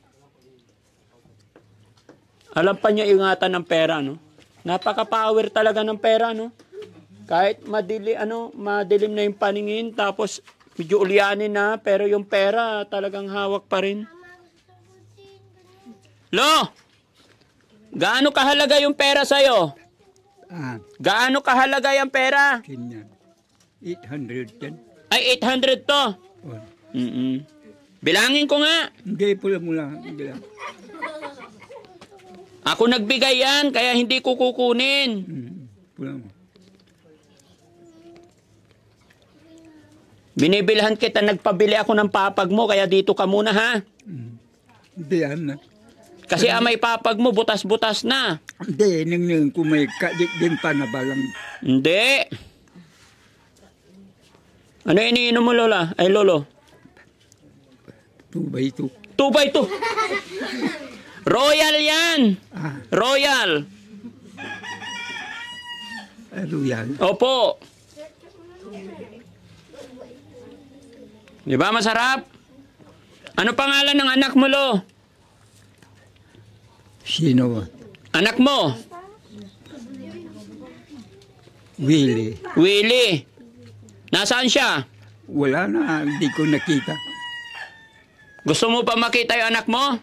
Alam pa niya ingatan ng pera, no? Napaka-power talaga ng pera, no? Kahit madilim na yung paningin, tapos medyo ulyanin na, pero yung pera talagang hawak pa rin. Lo! Gaano kahalaga yung pera sa'yo? Gaano kahalaga yung pera? Ganyan. 800 yan. Ay, 800 to. Bilangin ko nga. Hindi, pula mo lang. Ako nagbigay yan, kaya hindi ko kukunin. Pula mo. Binibilhan kita, nagpabili ako ng papag mo, kaya dito ka muna, ha? Hindi yan na. Kasi may papag mo, butas-butas na. Hindi, nang kung may kadik din pa na balang. Hindi. Ano iniinom mo, Lola? Ay, Lolo? 2x2. 2x2. Royal yan. Royal. Royal. Opo. Di ba masarap? Ano pangalan ng anak mo, Lo? Sino? Anak mo? Willie. Willie. Nasaan siya? Wala na, hindi ko nakita. Gusto mo pa makita yung anak mo?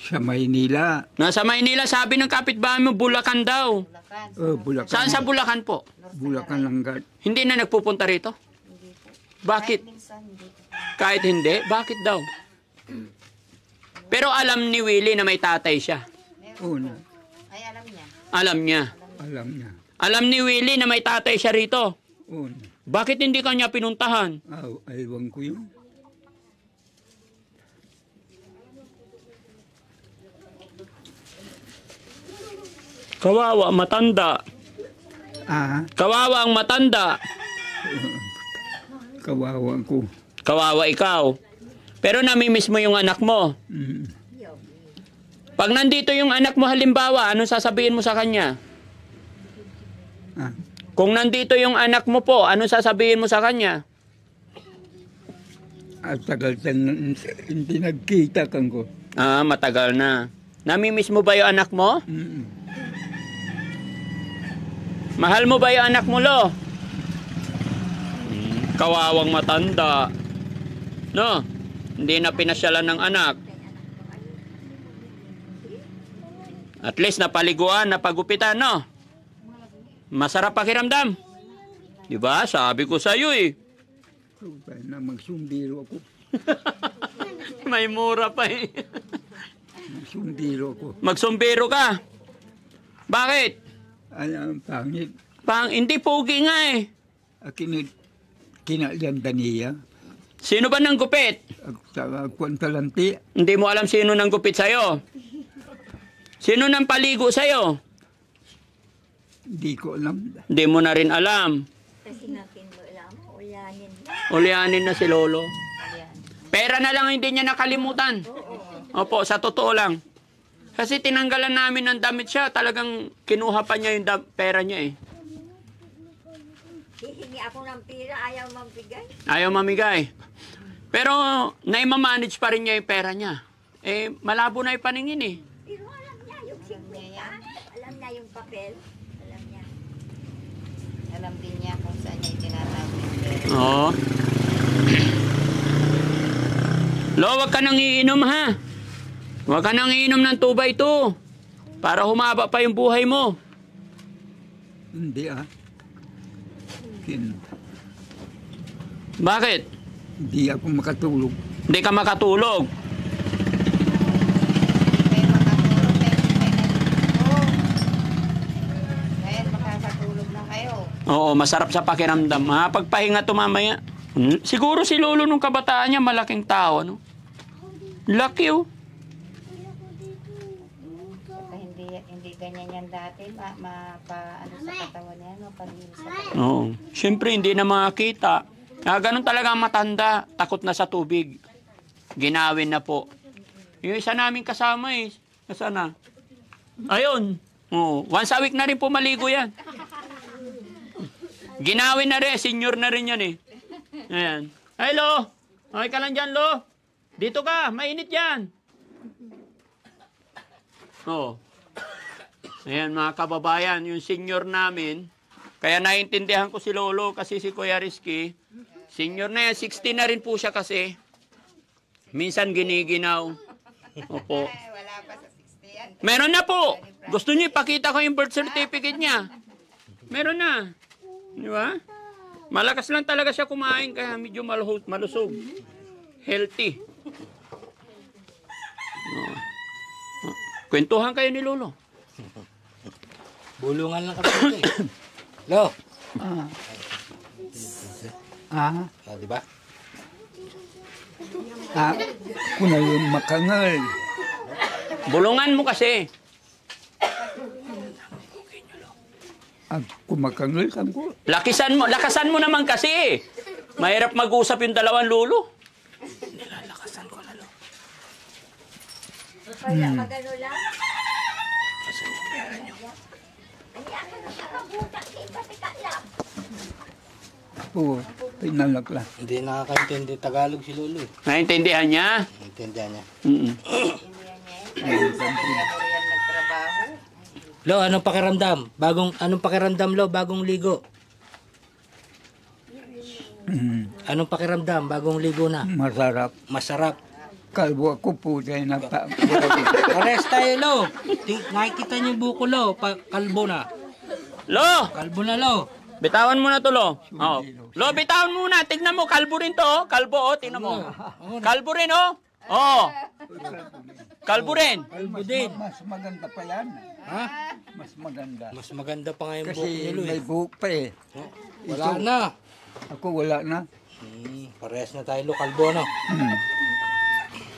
Sa Maynila. Nasa Maynila, sabi ng kapitbahay mo, Bulacan daw. Bulacan. Saan sa Bulacan po? Bulacan Langgat. Hindi na nagpupunta rito? Bakit? Kahit hindi? Bakit daw? Pero alam ni Willie na may tatay siya. Una. Ay, alam niya. Alam niya. Alam niya. Alam ni Willie na may tatay siya rito. Una. Bakit hindi kanya pinuntahan? Aywan ko yun. Kawawa, matanda. Kawawa ang matanda. Kawawa ko. Kawawa ikaw. Pero namimiss mo yung anak mo. Pag nandito yung anak mo halimbawa, anong sasabihin mo sa kanya? Kung nandito yung anak mo po, anong sasabihin mo sa kanya? At tagal hindi nagkita kan ko. Matagal na. Namimiss mo ba yung anak mo? Mahal mo ba yung anak mo, Lo? Kawawang matanda. No? Hindi na pinasyalan ng anak. At least napaliguan, napagupitan, no? Masarap pakiramdam. Diba? Sabi ko sa'yo eh. Na magsumbiro ako. May mura pa eh. Magsumbiro ako. Magsumbiro ka. Bakit? Ang pangit. Hindi pogi nga eh. Kinaganda niya. Sino ba nang gupit? Sa Kwantalanti. Hindi mo alam sino nang gupit sa'yo. Sino nang paligo sa'yo? Hindi ko alam. Hindi mo na rin alam. Kasi natin mo alam, ulyanin. Ulyanin na si Lolo. Pera na lang hindi niya nakalimutan. Opo, sa totoo lang. Kasi tinanggalan namin ng damit siya. Talagang kinuha pa niya yung pera niya eh. Hihingi ako ng pira, ayaw magbigay. Ayaw mamigay. Pero naimamanage pa rin niya yung pera niya. Eh, malabo na yung paningin eh. Pero alam niya yung 50. Alam niya yung papel. Alam niya. Alam din niya kung saan niya itinatago yung pera. Oo. Lo, wag ka nang iinom ha. Wag ka nang iinom ng 2x2. Para humaba pa yung buhay mo. Hindi Bakit? Hindi ako makatulog. Hindi ka makatulog. May makatulog, may natulog. Ngayon makakatulog na kayo. Oo, masarap sa pakiramdam. Pagpahinga to mamaya. Siguro si Lolo nung kabataan niya, malaking tao, no? Laki, oh. Hindi ganyan yan dati, ano sa katawan niya, no? Pag-inis sa katawan. Oo. Siyempre, hindi na makakita. Ganun talaga ang matanda. Takot na sa tubig. Ginawin na po. Yung isa namin kasama eh. Nasaan na? Ayun. Oo. Once a week na rin po maligo yan. Ginawin na rin. Senior na rin yan eh. Ayan. Hello. Okay ka lang dyan, Lo. Dito ka, mainit yan. Oh. Ayan mga kababayan, yung senior namin. Kaya naiintindihan ko si Lolo kasi si Kuya Rizky. Senior na yan, 60 na rin po siya kasi. Minsan giniginaw. Opo. Wala pa sa 60 yan. Meron na po. Gusto niyo ipakita ko yung birth certificate niya. Meron na. Di ba? Malakas lang talaga siya kumain kaya medyo malusog. Healthy. Kwentuhan kayo ni Lolo. Bulungan lang kasi. Lo. Di ba? Kung na yung makangal. Bulungan mo kasi. Kung makangal kan ko. Lakasan mo naman kasi. Mahirap mag-usap yung dalawang Lolo. Nilalakasan ko lalo. Kaya magano lang. Oo, pinalak lang. Hindi nakakaintindi Tagalog si Lolo eh. Naintindihan niya? Intindihan niya. Mm-mm. Lo, anong pakiramdam? Anong pakiramdam, Lo, bagong ligo? Anong pakiramdam? Bagong ligo na? Masarap. Masarap. Kalbo ako po dahil Pares tayo, Lo. Nakikita niyo yung buko, Lo. Kalbo na. Lo! Kalbo na, Lo. Bitawan mo na to, Lo. Oh. Lo, bitawan mo na. Tignan mo, kalbo rin to. Oh. Kalbo, oh. Tignan mo. Kalbo rin, oh. Oh. Kalbo rin. Kalbo din. Mas maganda pa yan. Ha? Mas maganda. Mas maganda pa nga yung buko Kasi ni Lo may eh. buhok pa eh. Wala na. Ako wala na. Parehas na tayo, Lo. Kalbo, no?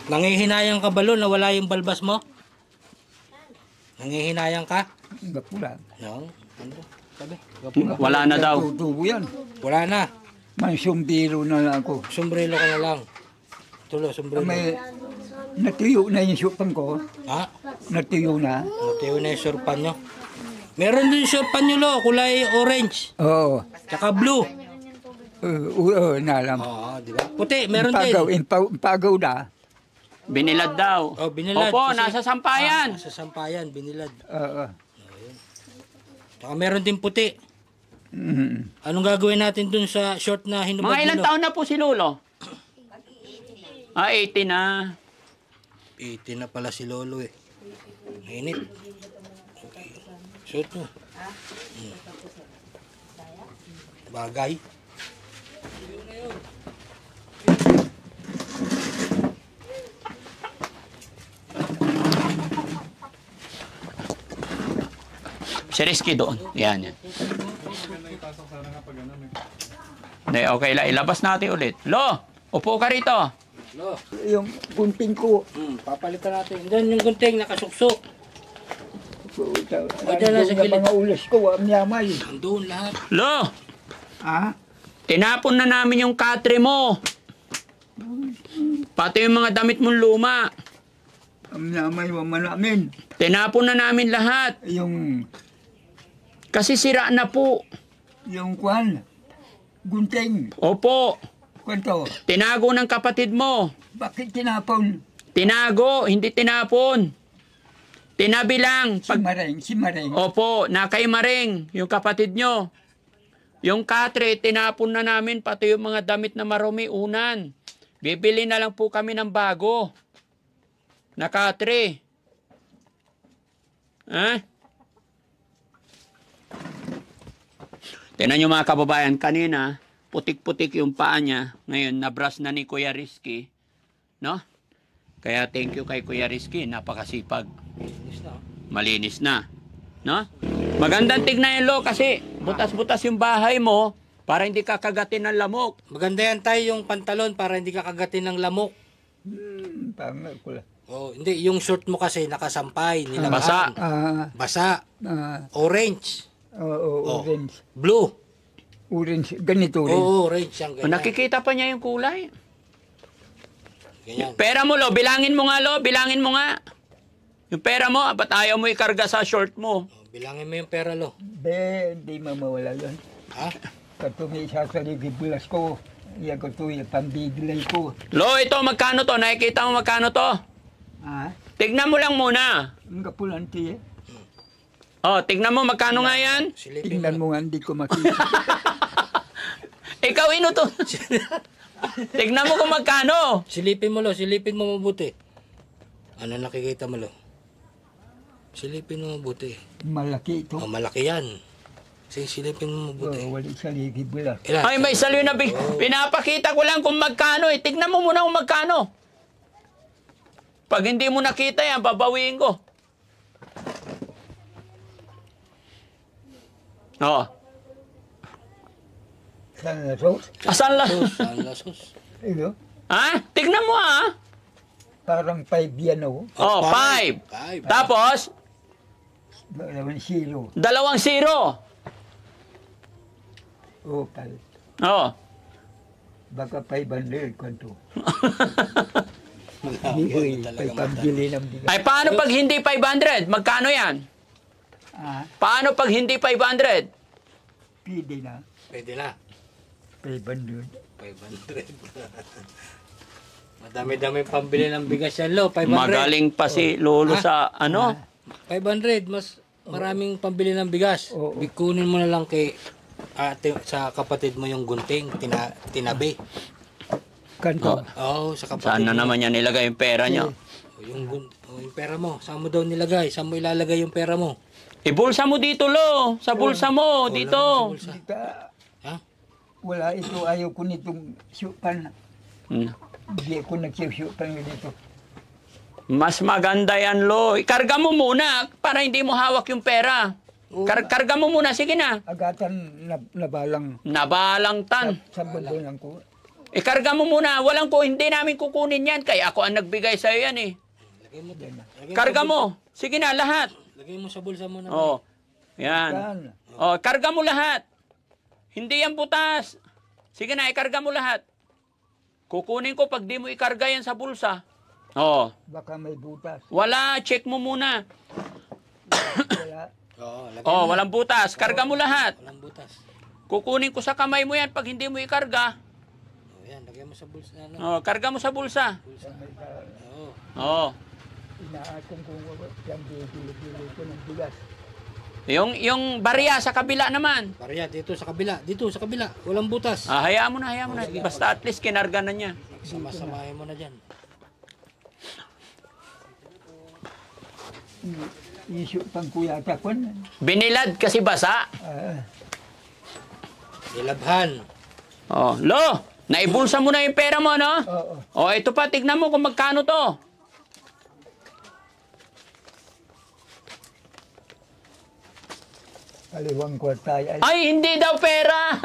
Nangihinayang ka ba, Lo, na wala yung balbas mo? Nangihinayang ka? Gapula. No. Ano? Sabi? Wala na daw. Tutubo yan. Wala na. May sumbiro na lang ako. Sombrero ka na lang. Tulo, sombrero. May natuyo na yung supan ko. Ha? Natuyo na. Matiyo na yung surpan nyo. Meron din surpan nyo, Lo. Kulay orange. Oo. Tsaka blue. Nalam. Oo, di ba? Puti, meron din. Pagaw na. Binilad daw. Oh, binilad. Opo, Kasi- nasa sampayan. Nasa sampayan, binilad. Oo. Tsaka meron din puti. Anong gagawin natin dun sa short na hinubad Mga ilang nyo, Lo? taon na po si Lolo? 80 na. 80 na pala si Lolo eh. Mainit. Short mo. Bagay. Si Rizky doon. Yan, yan. Hindi, okay lang. Ilabas natin ulit. Lo, upo ka rito. Lo. Yung gunting ko. Papalitan natin. Diyan yung gunting nakasuksok. Dyan na sa gilid. mga ulas ko, amyamay. Andun lahat. Lo, Ah? tinapon na namin yung katre mo. Pati yung mga damit mong luma. Amyamay, wama namin. Tinapon na namin lahat. Kasi sira na po. Yung kwan, gunting. Opo, Kwento, tinago ng kapatid mo. bakit tinapon? Tinago, hindi tinapon. Tinabi lang. Si Maring. Opo, na kay Maring, yung kapatid nyo. Yung katre, tinapon na namin, pati yung mga damit na marumi, unan. Bibili na lang po kami ng bago. Na katre. Ha? Tingnan nyo mga kababayan, kanina, putik-putik yung paa niya. Ngayon, nabrush na ni Kuya Rizky. No? Kaya thank you kay Kuya Rizky, napakasipag. Malinis na. No? Magandang tignan yun, Lo, kasi butas-butas yung bahay mo para hindi ka kagatin ng lamok. Maganda yan tayo yung pantalon para hindi ka kagatin ng lamok. Tama ko lang. Oh, hindi. Yung short mo kasi nakasampay. Basa. Basa. Orange. Oo, orange. Blue. Orange, ganito rin. Oo, orange yan. Ganyan. Nakikita pa niya yung kulay. Ganyan. Pera mo, Lo. Bilangin mo nga, Lo. Bilangin mo nga. Yung pera mo, ba't ayaw mo ikarga sa short mo? Oh, bilangin mo yung pera, Lo. Hindi mamawala yun. Ha? Kato may isa sa ligibulas ko. Yan ko to, yung pambigilay ko. Lo, ito, magkano to? Nakikita mo magkano to? Ah, Tignan mo lang muna. ang kapulanti eh. Oh, tignan mo magkano nga yan? Silipin Tingnan mo nga, hindi ko makita. Ikaw ino to. Tignan mo kung magkano. Silipin mo, lo. Silipin mo mabuti. Ano nakikita mo, lo? Silipin mo mabuti. Malaki ito. Oh, malaki yan. Sige, silipin mo mabuti. Wali sa ligid mo lang. Ilan? Ay, may salyo na pinapakita ko lang kung magkano eh. Tignan mo muna kung magkano. Pag hindi mo nakita yan, babawiin ko. Oh. Saan na to? Asan lang? Saan lasos? Ito, Ha? Tignan mo ah. parang 5 yan ako. Oh, 5. Five. Tapos, 2-0. 2 0. Oh, 5. Oh. Baka 500 kwanto. Wala Hindi, talaga may pambili ng bigas. Ay, paano pag hindi 500? Magkano yan? Ah, Paano pag hindi 500? pwede na. Pwede na. 500. 500. Madami-dami pambili ng bigas yan, lo. 500. Magaling pa si Lolo Ha? sa ano? 500. Mas maraming pambili ng bigas. Oo. Bikunin mo na lang kay ate, sa kapatid mo yung gunting. Tinabi. Kanto. Oo, sa kapatid Saan na mo. naman niya nilagay yung pera niya? Yung pera mo. Saan mo daw nilagay? Saan mo ilalagay yung pera mo? Ibulsa mo dito, Lo. Sa bulsa mo, dito. Bulsa. Hindi ka, Ha? wala ito, ayaw ko nitong syupan. Hmm. Hindi ako nagsyupan dito. Mas maganda yan, Lo. Ikarga mo muna para hindi mo hawak yung pera. Karga mo muna, sige na. Agatan nabalang Nabalang tan. sa bundunan ko. Ikarga mo muna. Walang ko, hindi namin kukunin yan. Kaya ako ang nagbigay sa'yo yan eh. Lagay mo dyan. Karga mo. Sige na, lahat. Lagay mo sa bulsa mo na. Oh. Yan. Yan. Oh, karga mo lahat. Hindi yan butas. Sige na, ikarga mo lahat. Kukunin ko pag di mo ikarga yan sa bulsa. Oh. Baka may butas. Wala, check mo muna. Wala. Oo, lagay Oh, mo. walang butas. Karga mo lahat. Walang butas. Kukunin ko sa kamay mo yan pag hindi mo ikarga. Oh, yan. Lagay mo sa bulsa. Ano? Oh, karga mo sa bulsa. Oo. Oh. Inaakong kung yung bili-bili ko ng bigas. Yung barya sa kabila naman. Pariya, dito sa kabila. Dito sa kabila. Walang butas. Ah, hayaan mo na, hayaan mo na. Basta at least kinarga na niya. Sama-samahin mo na dyan. Isyupan ko yata ko na. Binilad kasi basa. Ilabhan. Oh, Lo, naibulsa mo na yung pera mo, no? Oo. Oh, ito pa, tignan mo kung magkano to. Kaliwang kwarta ay Ay, hindi daw pera.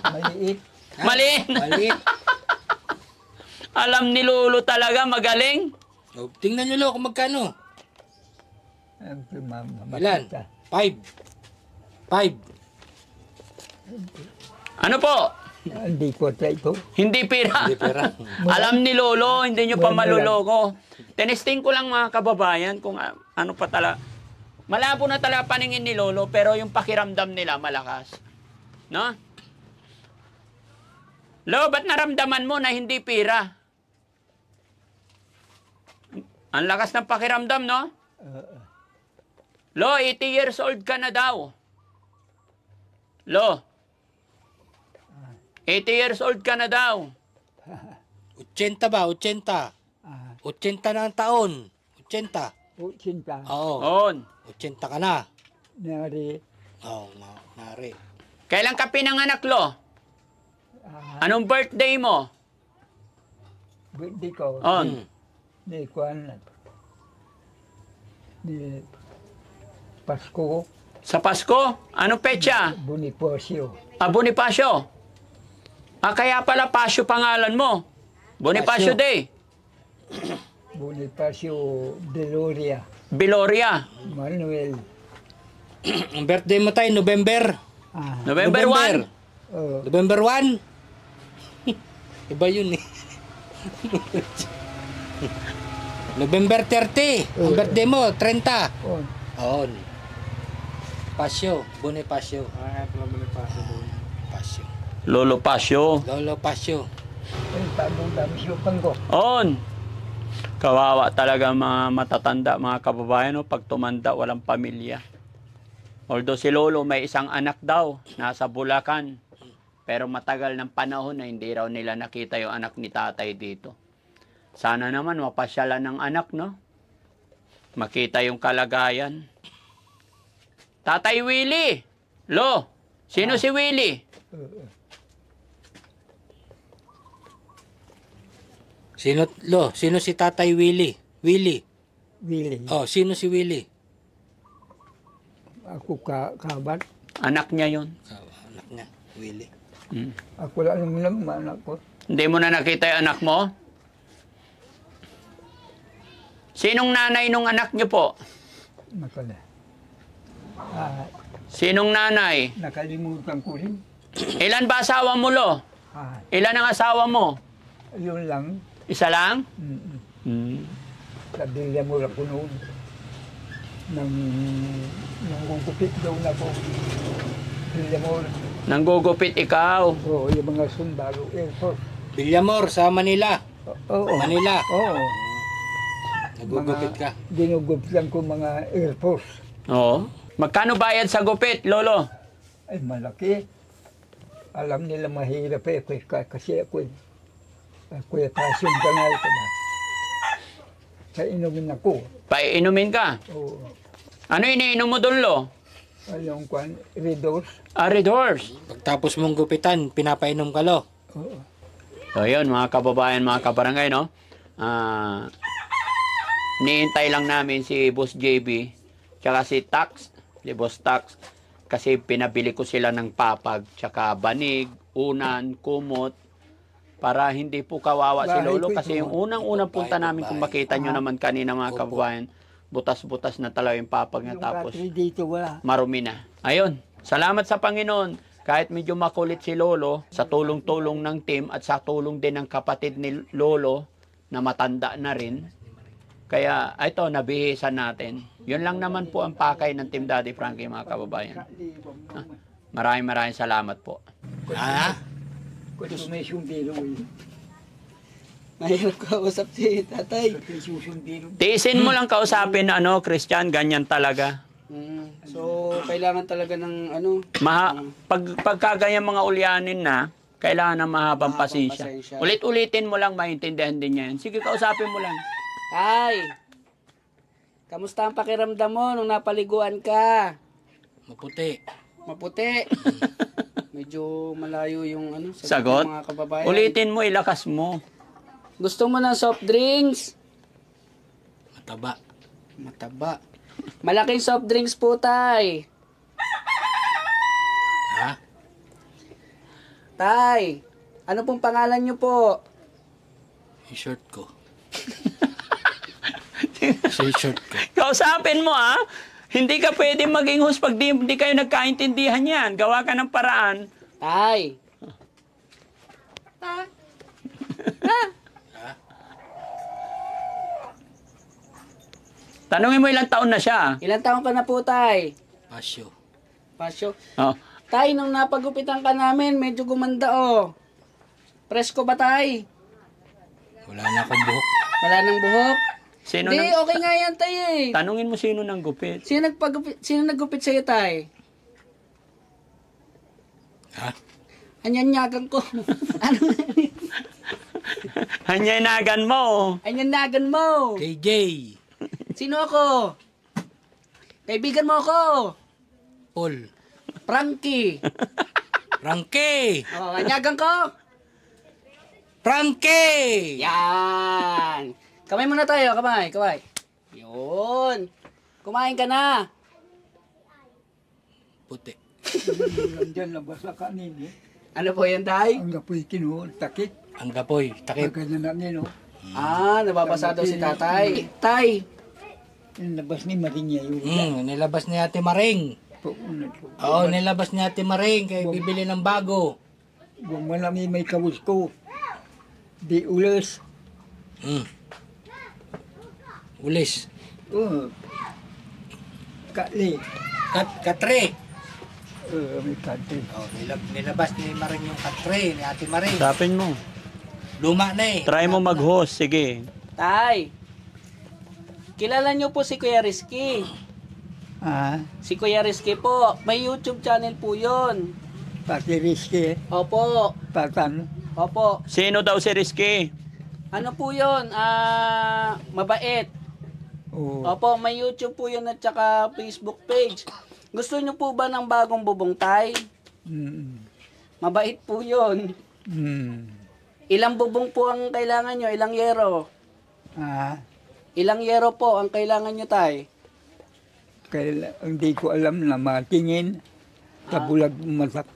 maliit. Mali. Maliit. Alam ni Lolo talaga, magaling. Oh, tingnan nyo, lo, kung magkano. Ang Ilan? 5. 5. Ano po? Hindi kwarta ito. Hindi pera. Hindi pera. Alam ni Lolo, hindi nyo pa Wala. maluloko. Tinesting ko lang mga kababayan kung ano pa talaga. Malabo na talaga paningin ni Lolo, pero yung pakiramdam nila malakas. No? Lo, ba't naramdaman mo na hindi pera? Ang lakas ng pakiramdam, no? Lo, 80 years old ka na daw. Lo, 80 years old ka na daw. 80 ba? 80. 80 na ang taon. 80. Utsinta. Oo. On. 80 ka na. Nari. Oo, nari. Kailan ka pinanganak, Lo? Anong birthday mo? Hindi ko. On. Ni Kwan. Ni Pasko. Sa Pasko? Anong petsa? Bonifacio. Bonifacio. Kaya pala Pasio pangalan mo. Bonifacio Pasio. Day. Bonifacio Deloria. Biloria. Manuel. Ang birthday mo tayo, November. November 1. November 1. Iba yun eh. November 30. Ang birthday mo, 30. On. On. Pasyo. Bonifacio. Kaya pala mo ni Paso doon. Pasyo. Lolo Pasyo. Lolo Pasyo. Ay, bagong dami siya pangko. On. Kawawa talaga mga matatanda, mga kababayan, no? Pag tumanda, walang pamilya. Although si Lolo may isang anak daw, nasa Bulacan. Pero matagal ng panahon na hindi raw nila nakita yung anak ni tatay dito. Sana naman mapasyalan ng anak, no? Makita yung kalagayan. Tatay Willie! Lo, sino si Willie? Sino si Tatay Willie? Willie. Willie. Oh, sino si Willie? Ako kabat. Anak niya yon. Anak niya, Willie. Ako lang naman anak ko. Hindi mo na nakita yung anak mo? Sinong nanay nung anak niyo po? Nakala. Sinong nanay? Nakalimutan ko rin. Ilan ba asawa mo, Lo? Ilan ang asawa mo? Yun lang. Isa lang? Sabilya mo lang ko noon. Nang gugupit daw na ko. Bilya mo. Nanggugupit ikaw. Oo, yung mga sundalo. Airport. Villamor sa Manila. Oo. Manila. Oo. Nagugupit ka. Ginugupitan ko mga Air Force. Oo. Magkano bayad sa gupit, Lolo? Ay, malaki. Alam nila mahirap eh. Kasi ako passion ka nga ito na. Sa inumin ako. Paiinumin ka. Oo. Ano iniinom mo doon, Lo? Yung kwan, Redos. Red Horse. Pagtapos mong gupitan, pinapainom ka, Lo. Oo. So yun, mga kababayan, mga kabarangay, no? Niintay lang namin si Boss JB tsaka si Tax, si Boss Tax, kasi pinabili ko sila ng papag tsaka banig, unan, kumot, para hindi po kawawa si Lolo. Kasi yung unang-unang punta namin, kung makita nyo naman kanina, mga kababayan, butas-butas na talaga yung papag niya, tapos dito wala. marumi na. Ayun, salamat sa Panginoon. Kahit medyo makulit si Lolo, sa tulong-tulong ng team at sa tulong din ng kapatid ni Lolo na matanda na rin, kaya ito, nabihisan natin. Yun lang naman po ang pakay ng Team Daddy Frankie, mga kababayan. Maraming salamat po. Kung may sumbiro eh. Mahirap kausap si tatay. May susumbiro. Tiisin mo lang kausapin, Christian, ganyan talaga. So, kailangan talaga ng ano? Pagkaganyan mga ulyanin na, kailangan ng mahabang pasensya. Ulit-ulitin mo lang, maintindihan din niya yan. Sige, kausapin mo lang. Tay, kamusta ang pakiramdam mo nung napaliguan ka? Maputi. Maputi. Medyo malayo yung ano, Sagot? ng mga kababayan. Ulitin mo, ilakas mo. Gusto mo ng soft drinks? Mataba. Mataba. Malaking soft drinks po, Tay. Ha? Tay, ano pong pangalan niyo po? Yung shirt ko. Shirt ko. Kausapin mo, Hindi ka pwede maging host pag di kayo nagkaintindihan yan. Gawa ka ng paraan. Tay. Tanungin mo ilang taon na siya. Ilang taon ka na po, Tay? Pasyo. Pasyo. Oh. Tay, nung napagupitan ka namin, medyo gumanda, oh. Presko ba, Tay? Wala na akong buhok. Wala nang buhok? Sino Hindi, okay nga yan, Tay, eh. Tanungin mo sino nang gupit. Sino naggupit sa'yo, Tay? Ha? Anyanyagan ko. Ano? Hanyanagan mo. Anyanyagan mo. KJ. Sino ako? Kaibigan mo ako. Paul. Frankie. Frankie. Oh, anyagan ko. Frankie. Yan. Kamay muna tayo, kamay. Yun. Kumain ka na. Puti. Nandiyan labas na kanin eh. Ano po yan, Tay? Ang gapoy kinuhon, takit. Ang gapoy. Takip. Ganyan namin, no? Nababasa daw si tatay. Tay, Yung labas ni Marinya yun. Nilabas ni Ate Maring. Oo, nilabas ni Ate Maring. Kaya bibili ng bago. Kung malami may kawus ko. Di ulas. Ulis. Katli. Katre. May country. Oh, nilabas ni Maring yung katre ni Ate Maring. Tapin mo. Luma na eh. Try mo mag-host. Sige. Tay, kilala niyo po si Kuya Rizky. Ah, Si Kuya Rizky po, may YouTube channel po yun. pati risky. Opo, Patan. opo. Sino daw si Rizky? Ano po yun? Mabait. Oo. Opo, may YouTube po yun at saka Facebook page. Gusto niyo po ba ng bagong bubong, Tay? Mm. Mabait po yun. Mm. Ilang bubong po ang kailangan nyo? Ilang yero? Ah, Ilang yero po ang kailangan nyo, Tay? kaya hindi ko alam na matingin sa bulag masak.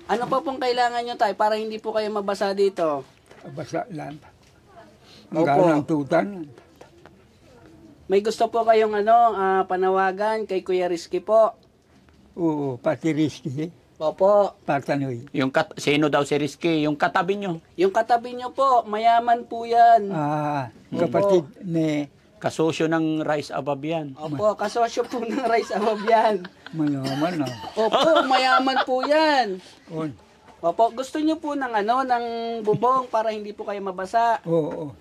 Ano pa pong kailangan nyo, Tay, para hindi po kayo mabasa dito? Basa lang. Opo. Ang ganang tutan. May gusto po kayong panawagan kay Kuya Rizky po. Oo, pati risky. Opo. Patanoy. Sino daw si Rizky? Yung katabi nyo. Yung katabi nyo po, mayaman po yan. Ah, kapatid ni Kasosyo ng Rise Above yan. Opo, kasosyo po ng Rice Above yan. Mayaman na. Opo, mayaman po yan. On. Opo, gusto nyo po ng ng bubong para hindi po kayo mabasa. Oo,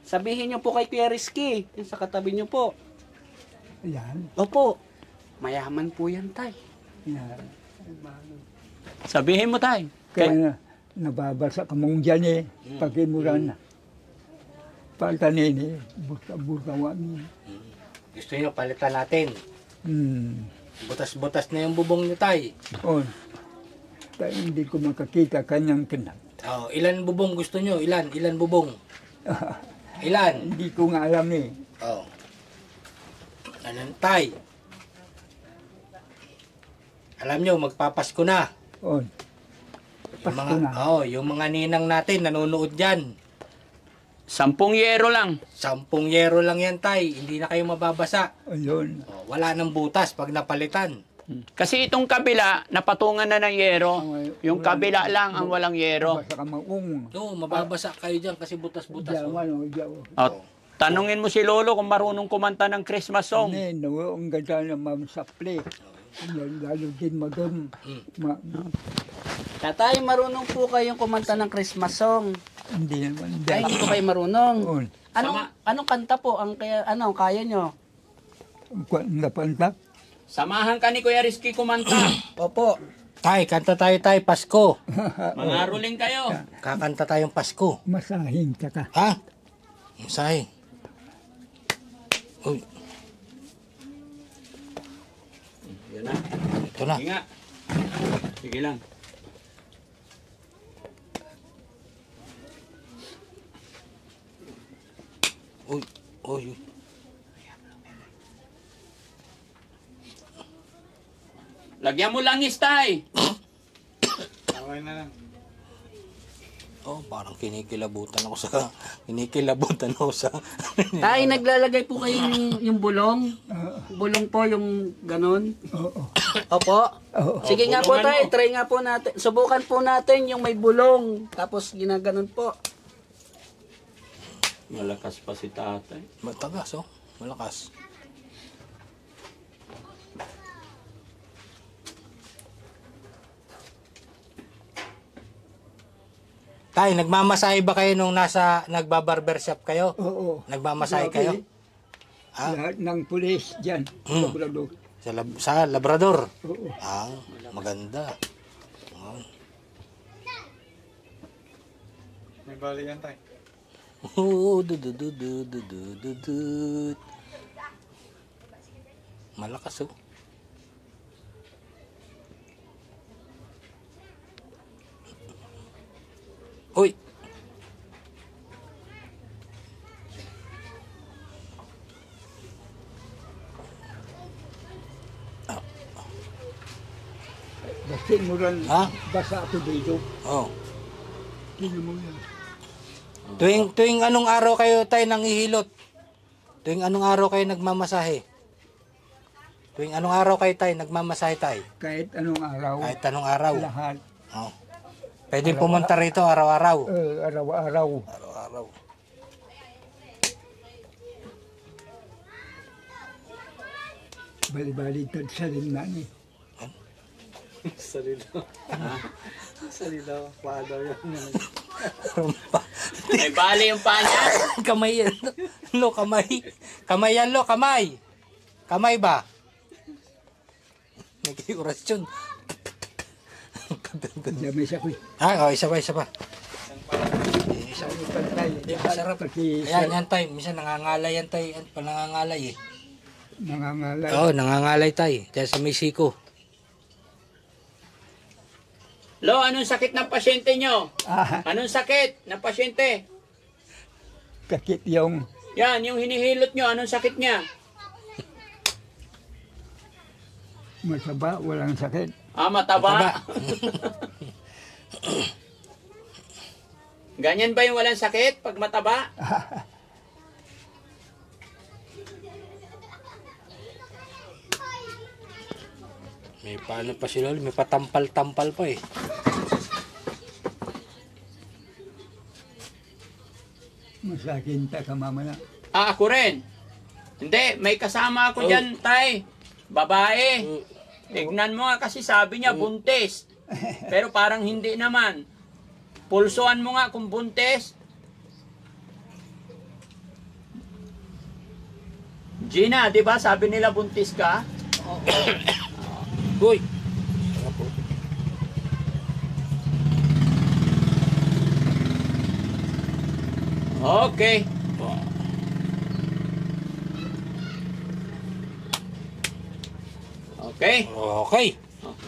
Sabihin nyo po kay Kuya Rizky, yung sa katabi nyo po. yan. Opo, mayaman po yan, Tay. Yan. Sabihin mo, Tay. Kaya nababasa ka mong dyan eh. Pakimuran na. Patanin eh. Buta-butawan eh. Gusto niyo palitan natin. Hmm. Butas-butas na yung bubong niyo, Tay. On. Kaya hindi ko makakita kanyang kinang. Oh, ilan bubong gusto niyo? Ilan bubong? Ilan? Hindi ko nga alam eh. Oh. Anan, Tay? Alam niyo, magpapasko na. On. Yung Pasko mga, na. yung mga ninang natin nanonood diyan. 10 yero lang. 10 yero lang yan, Tay. Hindi na kayo mababasa. Ayun. Oh, wala nang butas pag napalitan. Kasi itong kabila, napatungan na ng yero. Yung kabila lang ang walang yero. Basta ka maung. No, mababasa kayo diyan kasi butas-butas. Oh. Diyawan o diyawan. At tanungin mo si Lolo kung marunong kumanta ng Christmas song. No, ang ganda naman sa play. Lalo din magam. Tatay, marunong po kayong kumanta ng Christmas song. Hindi naman. Ay, hindi po kayo marunong. On. Anong kanta po ang kaya nyo? Napantak. Samahan ka ni Kuya Rizky kumanta. Opo. Tay, kanta tayo, Tay, Pasko. Mangaruling kayo. Kakanta tayong Pasko. Masahing ka ka. Ha? Masay. Uy, Yan na. ito na. Sige nga. Sige lang. Uy, uy. Lagyan mo langis, Tay. Okay na lang. Oh, parang kinikilabutan ako sa Tay, naglalagay po kayo yung bulong. Bulong po yung ganon. Oo. Opo. Oo. Sige nga po, bulungan Tay. mo. Try nga po natin. Subukan po natin yung may bulong. Tapos ginaganon po. Malakas pa si tatay. Matagas, oh. Malakas. Tay, nagmamasahe ba kayo nung nagba-barbershop kayo? Oo. Nagmamasahe Grabe. kayo? Ah? Lahat ng pulis dyan. Hmm. Sobrado. Sa Labrador? Oo. Ah, maganda. Oh. May bali yan, Tay. Oh, dudududududududud. Malakas, oh. Uy! Basta mo rin. Ha? Basa ako dito. Oh. Tingnan mo yan. Tuwing anong araw kayo tayo nangihilot? Tuwing anong araw kayo nagmamasahe? Tuwing anong araw kayo tayo nagmamasahe tayo? Kahit anong araw. Kahit anong araw. Lahat. Oh. Pwede pumunta rito araw-araw. Araw-araw. Araw-araw. Bali-bali sa rin na ni. Salilo. Salilo. Paa daw yun. May bali yung paa niya. Kamay yan. Lo, kamay. Kamay yan, lo, kamay. Kamay ba? Nag-orasyon. May isa ko eh. Ah, oh, isa pa, isa pa. Masarap kasi Ayan, yan tay. Minsan nangangalay yan tay. Ano pa nangangalay eh? nangangalay. Oo, nangangalay tay. Diyan sa Mexico. Lo, anong sakit ng pasyente nyo? Ah, Anong sakit ng pasyente? kakit yung Yan, yung hinihilot nyo, anong sakit niya? masaba, walang sakit. Ah, mataba. Ganyan ba yung walang sakit pag mataba? May paano pa sila, may patampal-tampal pa eh. Masakin ta ka mamana. Ah, ako rin. Hindi, may kasama ako dyan, tay. Babae. Tignan mo nga kasi sabi niya buntis. Pero parang hindi naman. Pulsuan mo nga kung buntis. Gina, di ba sabi nila buntis ka? Uy! Okay. Okay. Okay.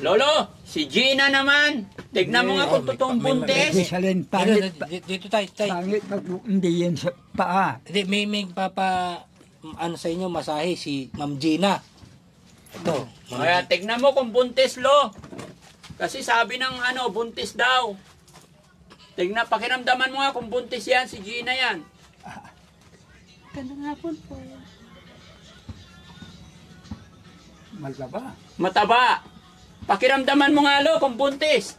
Lolo, si Gina naman. Tignan mo nga kung totoong buntis. Salin Dito, pangit, dito tay, tay. pangit pag hindi yan sa paa. Hindi, may papa, ano sa inyo, masahe, si Ma'am Gina. Ito. Kaya tignan mo kung buntis, lo. Kasi sabi ng buntis daw. Tignan, pakiramdaman mo nga kung buntis yan, si Gina yan. Malaba. Mataba. Pakiramdaman mo nga, lo, kung buntis.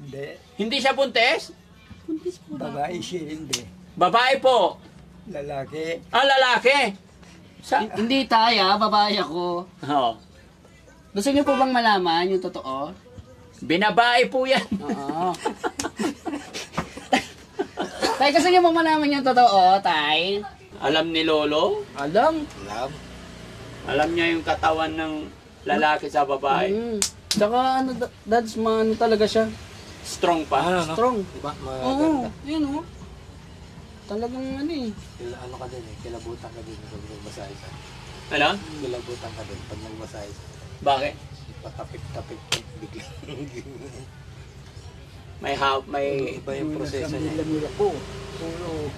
Hindi. Hindi siya buntis? Babae siya hindi. Babae po. Lalaki. Ah, lalaki. Hindi tayo, babae ako. Oh. Gusto niyo po bang malaman yung totoo? Binabae po yan. Oo. Tay, gusto niyo bang malaman yung totoo, tay? Alam ni Lolo? Alam. Alam niya yung katawan ng lalaki sa babae. Tsaka dads, ano talaga siya. Strong pa. Ano, no? Strong. Diba? Oo, Maganda. yun o. Talagang ano eh. Ano ka din eh, kilabutan ka din pag nagmasahe sa. Ano? Kilabutan ka din pag nagmasahe sa. Bakit? Patapik-tapik bigla. May Iba yung proseso niya. Nila po. Puro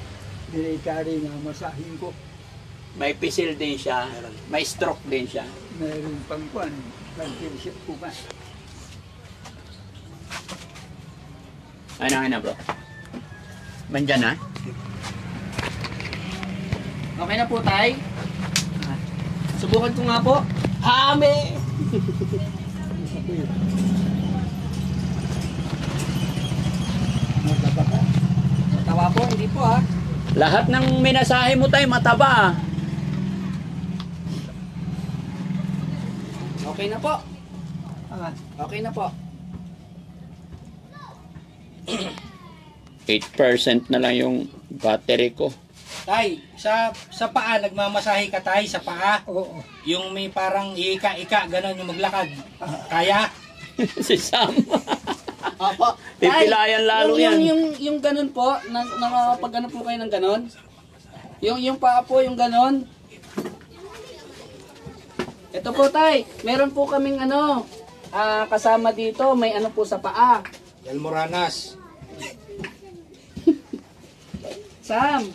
military na masahin ko. may pisil din siya. May stroke din siya. Meron pang kwan. Pag-tirisip ko pa. Ano na bro? Mandyan na? Okay na po, tay. Subukan ko nga po. Hame! Matawa po, hindi po ha. Lahat ng minasahe mo tayo mataba. Okay na po. Ah, Okay na po. 8% na lang yung battery ko. Tay, sa paa, nagmamasahe ka tay, sa paa. oo. Yung may parang ika-ika, gano'n yung maglakad. Kaya? Si Sam. Opo. Pipilayan lalo yan. Yung ganun po, nakakapag ano po kayo ng ganun? Yung paa po, yung ganun. Ito po tay, meron po kaming kasama dito, may ano po sa paa. Del Moranas. Sam!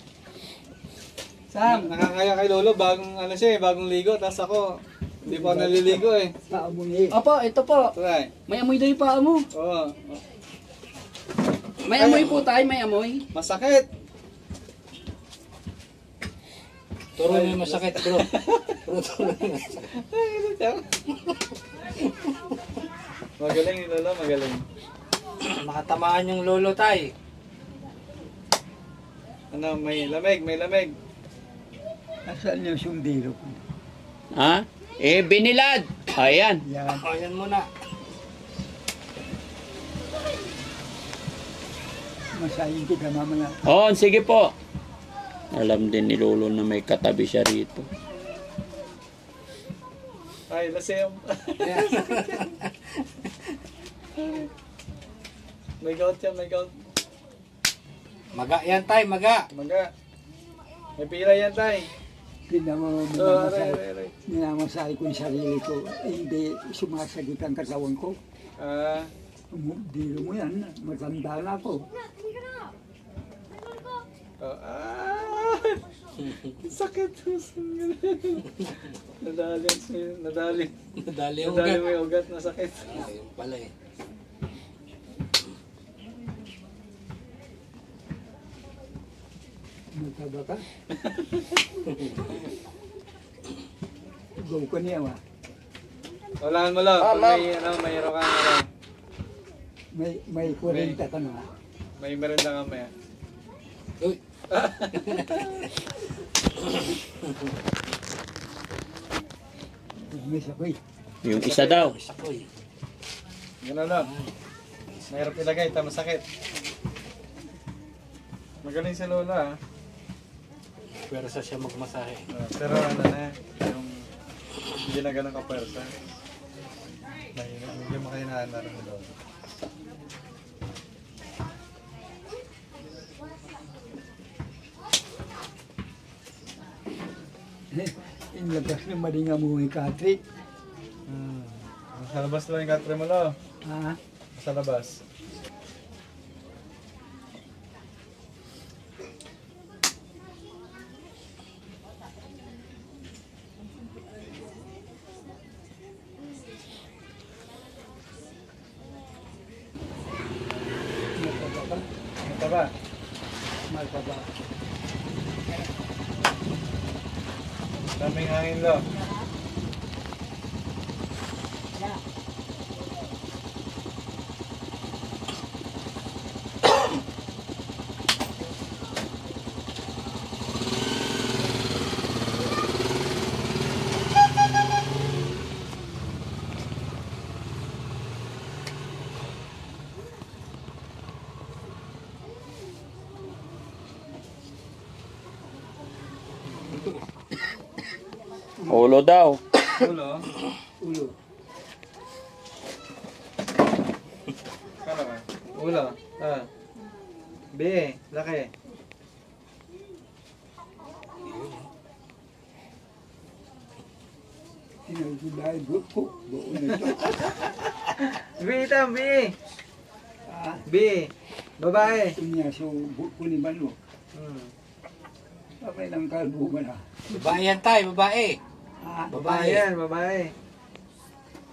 Nakakaya kay Lolo, bagong bagong ligo. Tapos ako, hindi pa ako naliligo eh. Paamuni. Opo, ito po. Try. May amoy daw yung paa mo. Oo. May amoy po tayo, may amoy. Masakit. Turo mo yung masakit, bro. Magaling ni Lolo, magaling. Makatamaan yung lolo tay. May lamig, may lamig. Asan yung sundiro ko? Ha? Binilad. Ayan. Yan. O, yan muna. Masahin kita mamaya. Oo, sige po. Alam din ni Lolo na may katabi siya rito. Ay, lasem. May gout yan, may gout. Maga yan tay, maga. Maga. May pila yan, tay. Minamasahe ko yung sarili ko. Hindi sumasagit ang katawan ko. Dilo mo yan, matanda na ako. Sakit. Nadali Nadali ang mo ugat. yung ugat na sakit. Ayun pala eh. Mataba ka? Go ko niya ma. Walaan mo lang. Mayroon kang May 40 ka na. may merenda ka maya. Uy. Miss ako eh. Yung isa daw. Sakoy. Gano'n lang. Mahirap ilagay, masakit. Magaling si Lola, Pero sa siya magmasahe. pero ano na, yung hindi na ganun ka-pwersa. Medyo makahinaan na rin doon. Inlabas na maling amuhay Katrik. Sa labas lang yung katre mo, Lo. Ha? Sa labas. Mataba. Mataba. Mataba. Daming hangin, Lo. Ulo daw. Ulo. Ulo. Kano ka? Ulo. B. Laki. Tinagulay buhok ko. Buo na ito. B itam, B. Ah, B. Babae. inyaso buhok ko ni Mano. Sabay ng kalbo mo na. Babae yan tay, babae. Ha? Babae yan, babae.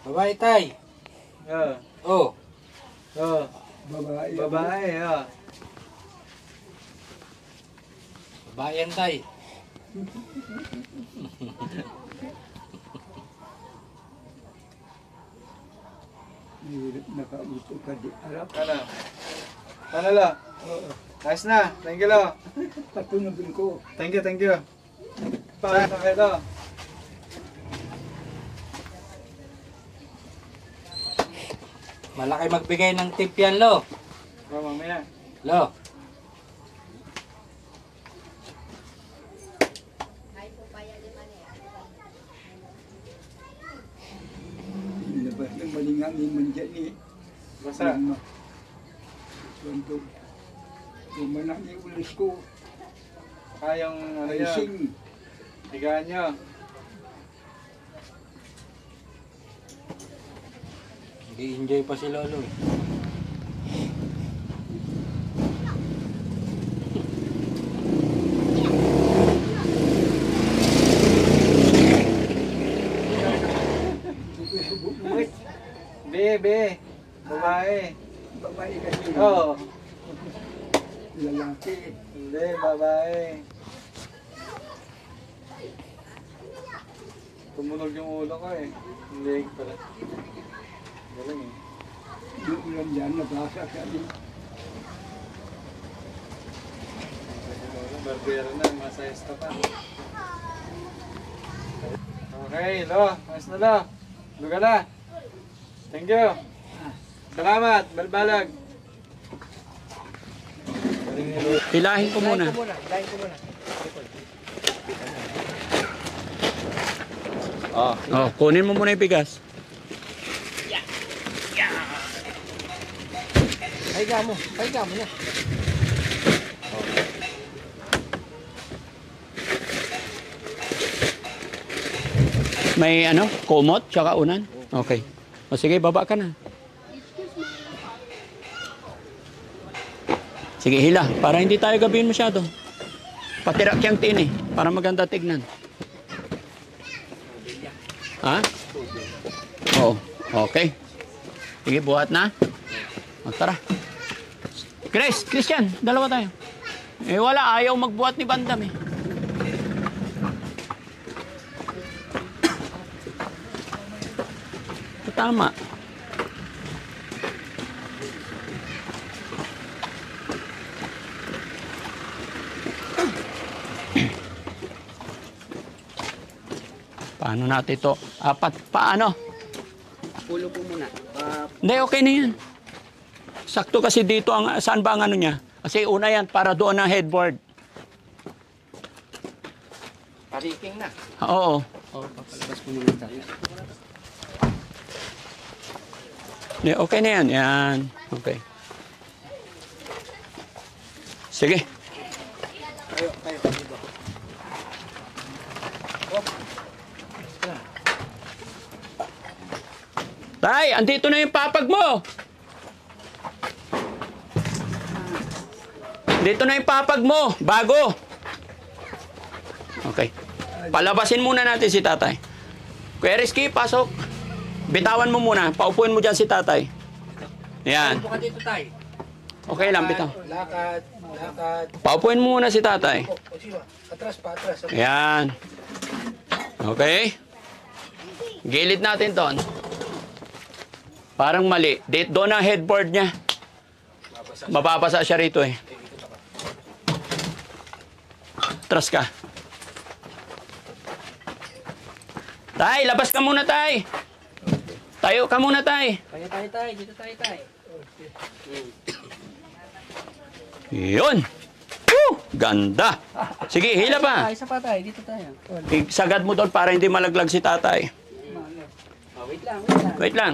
Babae tay. Oh. Babae. Babae, Babae yan tay. Mahirap nakauto ka di arap. Ano? Ano, Lo? Ayos na. Thank you, Lo. Patunogin ko. Thank you, thank you. Pakita kayo, Lo. Malaki magbigay ng tip yan, Lo. Mamaya. Lo. Inlabas ng malingangin man dyan eh. Basa. Ganto. Kumanak yung ulis ko. Kayang, ano Ay yan. sing. Higaan nyo. Nag-enjoy pa si Lolo eh. B. Babae. Babae kasi. Oo. Lalaki. Hindi, babae. Tumunog yung ulo ko eh. Hindi pala. Galing eh. Yung ulan dyan, nabasa ka din. Barbero na, masayos ka pa. Okay, Lo. Ayos na, Lo. Luga na. Thank you. Salamat, balbalag. Hilahin ko muna. Hilahin ko muna. Oh, kunin mo muna yung bigas. Pahiga mo na. May ano? Kumot? Tsaka unan? Okay. O sige, baba ka na. Sige, hila. Para hindi tayo gabihin masyado. Patirak yung tin eh. Para maganda tignan. Ha? Oo. Okay. Sige, buhat na. O, tara. Christian, dalawa tayo. Eh wala, ayaw magbuhat ni Bandam eh. Tama. Paano natin ito? Paano? Pulo po muna. Hindi, okay na yan. Sakto kasi dito, saan ba ang ano niya? Kasi una yan, para doon ang headboard. Pariking na. Oo. Papalabas po muna tayo. Hindi, okay na yan. Yan. Okay. Sige. Kayo. Tay, andito na yung papag mo. Dito na yung papag mo. Bago. Okay. Palabasin muna natin si tatay. Kuya Rizky, pasok. Bitawan mo muna. Paupuin mo dyan si tatay. Yan. Upo ka dito, tay. Okay lang, bitaw. Lakad. Paupuin mo muna si tatay. O, siwa. Atras. Yan. Okay. Gilid natin doon. Parang mali. Doon ang headboard niya. Mababasa siya rito eh. Atras ka. Tay, labas ka muna, tay. Tayo ka muna, tay. Tayo. Dito tayo. Yun. Woo! Ganda. Sige, hila pa. Isa pa tayo. Dito tayo. Sagad mo doon para hindi malaglag si tatay. Wait lang. Wait lang.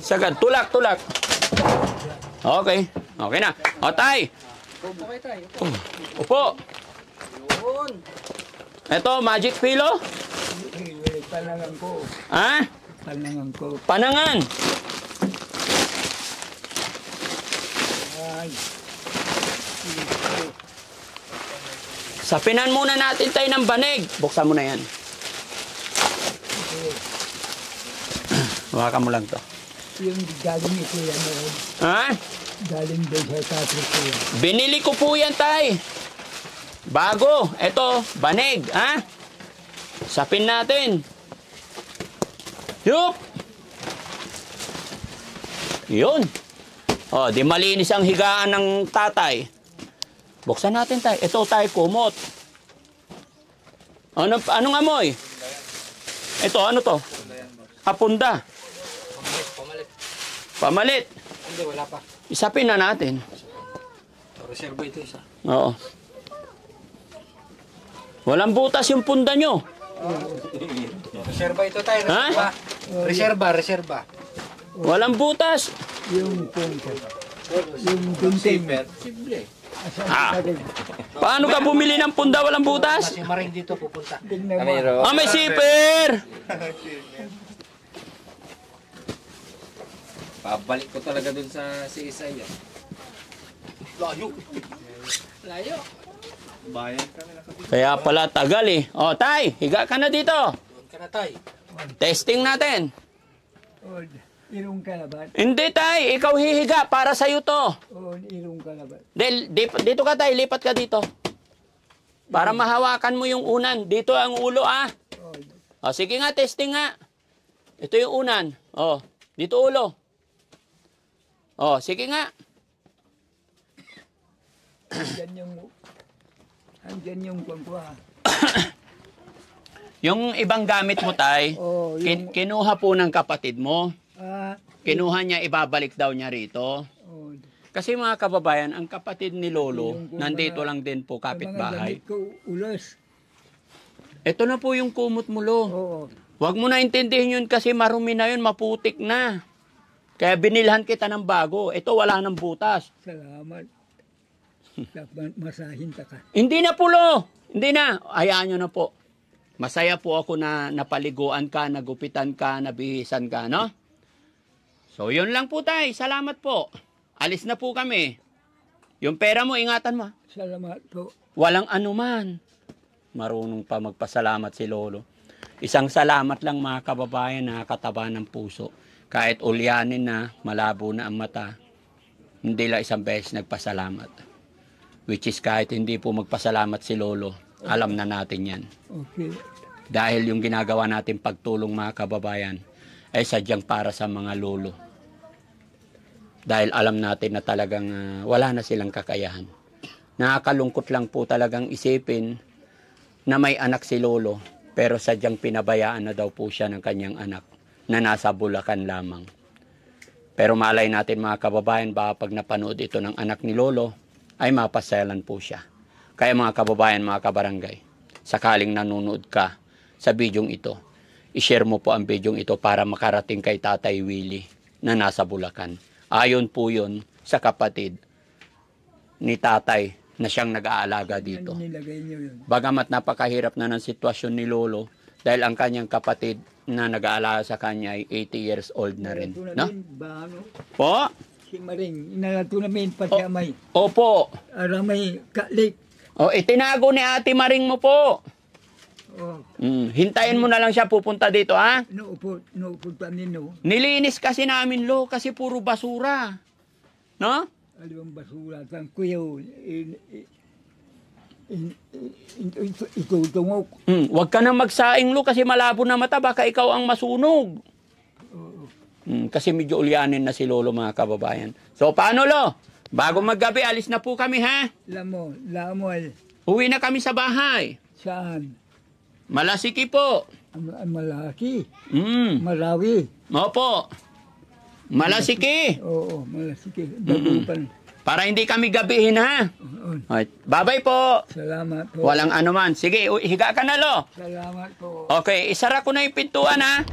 Sagad. Tulak. Okay. Okay na. O, tay. Upo kayo tayo. Upo. Yun. Ito, magic pillow. Panangan ko. Ha? Panangan ko. Panangan. Ay. Sapinan muna natin tayo ng banig. Buksan mo na yan. Hawakan mo lang to. Yung galing ito yan noon. Ha? Galing doon sa tatlo ko yan. Binili ko po yan, tay. Bago. Ito, banig. Ha? Sapin natin. Yup! Yun. O, di malinis ang higaan ng tatay. Buksan natin, tay. Ito, tay, kumot. Anong amoy? Ito, ano to? Apunda. Pamalit. Hindi, wala pa. Isapin na natin. Reserva ito isa. Oo. Walang butas yung punda nyo. Reserva ito tayo. Ha? Reserva. Walang butas. Yung punta. Yung gunting. Ah. Paano ka bumili ng punda walang butas? Kasi maring dito pupunta. Tingnan mo. May zipper! Pabalik ko talaga dun sa si Isay. Layo. Bayan kami na. Kaya pala tagal eh. O, tay, higa ka na dito. Doon ka na tay. Testing natin. O, irong ka na ba? Hindi, tay. Ikaw hihiga para sa'yo to. O, irong ka na ba? Dito ka, tay. Lipat ka dito. Para mahawakan mo yung unan. Dito ang ulo, ah. O, sige nga, testing nga. Ito yung unan. O, dito ulo. O, sige nga. Andyan yung kumpwa. Yung ibang gamit mo, tay, Oh, yung, kinuha po ng kapatid mo. ah, Kinuha niya, ibabalik daw niya rito. oh, Kasi mga kababayan, ang kapatid ni Lolo, nandito lang din po, Ang mga kapitbahay. damit ko, ulas. Ito na po yung kumot mo, Lo. Oo. Huwag mo na intindihin yun kasi marumi na yun, maputik na. Kaya binilhan kita ng bago. Ito wala ng butas. Salamat. Dapat masahin ta ka. Hindi na po, Lo. Hindi na. Hayaan nyo na po. Masaya po ako na napaliguan ka, nagupitan ka, nabihisan ka, no? So, yun lang po tayo. Salamat po. Alis na po kami. Yung pera mo, ingatan mo. Salamat po. Walang anuman. Marunong pa magpasalamat si Lolo. Isang salamat lang mga kababayan, nakakataba ng puso. Kahit ulyanin na, malabo na ang mata, hindi lang isang beses nagpasalamat. Which is kahit hindi po magpasalamat si Lolo, alam na natin yan. Okay. Dahil yung ginagawa natin pagtulong mga kababayan, ay sadyang para sa mga lolo. Dahil alam natin na talagang wala na silang kakayahan. Nakakalungkot lang po talagang isipin na may anak si Lolo, pero sadyang pinabayaan na daw po siya ng kanyang anak na nasa Bulacan lamang. Pero malay natin mga kababayan, baka pag napanood ito ng anak ni Lolo, ay mapasyalan po siya. Kaya mga kababayan, mga kabarangay, sakaling nanonood ka sa bidyong ito, i-share mo po ang bidyong ito para makarating kay Tatay Willie na nasa Bulacan. Ayon po yun sa kapatid ni Tatay na siyang nag-aalaga dito. Ano nilagay niyo yun? Bagamat napakahirap na ng sitwasyon ni Lolo dahil ang kanyang kapatid na nag-aalaga sa kanya ay 80 years old na rin. Inalato No? namin, ano? Po? Si Maring, inalato namin pati amay. Opo. Aramay kalik. O, itinago ni Ate Maring mo po. Oh, Hintayin mo na lang siya pupunta dito, ha? Nuupod pa nino. Nilinis kasi namin, Lo, kasi puro basura. No? Alawang basura. Tang kuyaw. Itutungok. Huwag ka na magsaing, Lo, kasi malabo na mata. Baka ikaw ang masunog. Kasi medyo ulyanin na si Lolo, mga kababayan. So, paano, Lo? Bago maggabi, alis na po kami, ha? Lamoy. Uwi na kami sa bahay. Saan? Malasiki po. Malaki. Mm. Marawi. Opo. Malasiki. Oo, malasiki. Dagupan. Para hindi kami gabihin, ha? Oo. Okay. Bye-bye po. Salamat po. Walang anuman. Sige, higa ka na, Lo. Salamat po. Okay, isara ko na yung pintuan, ha?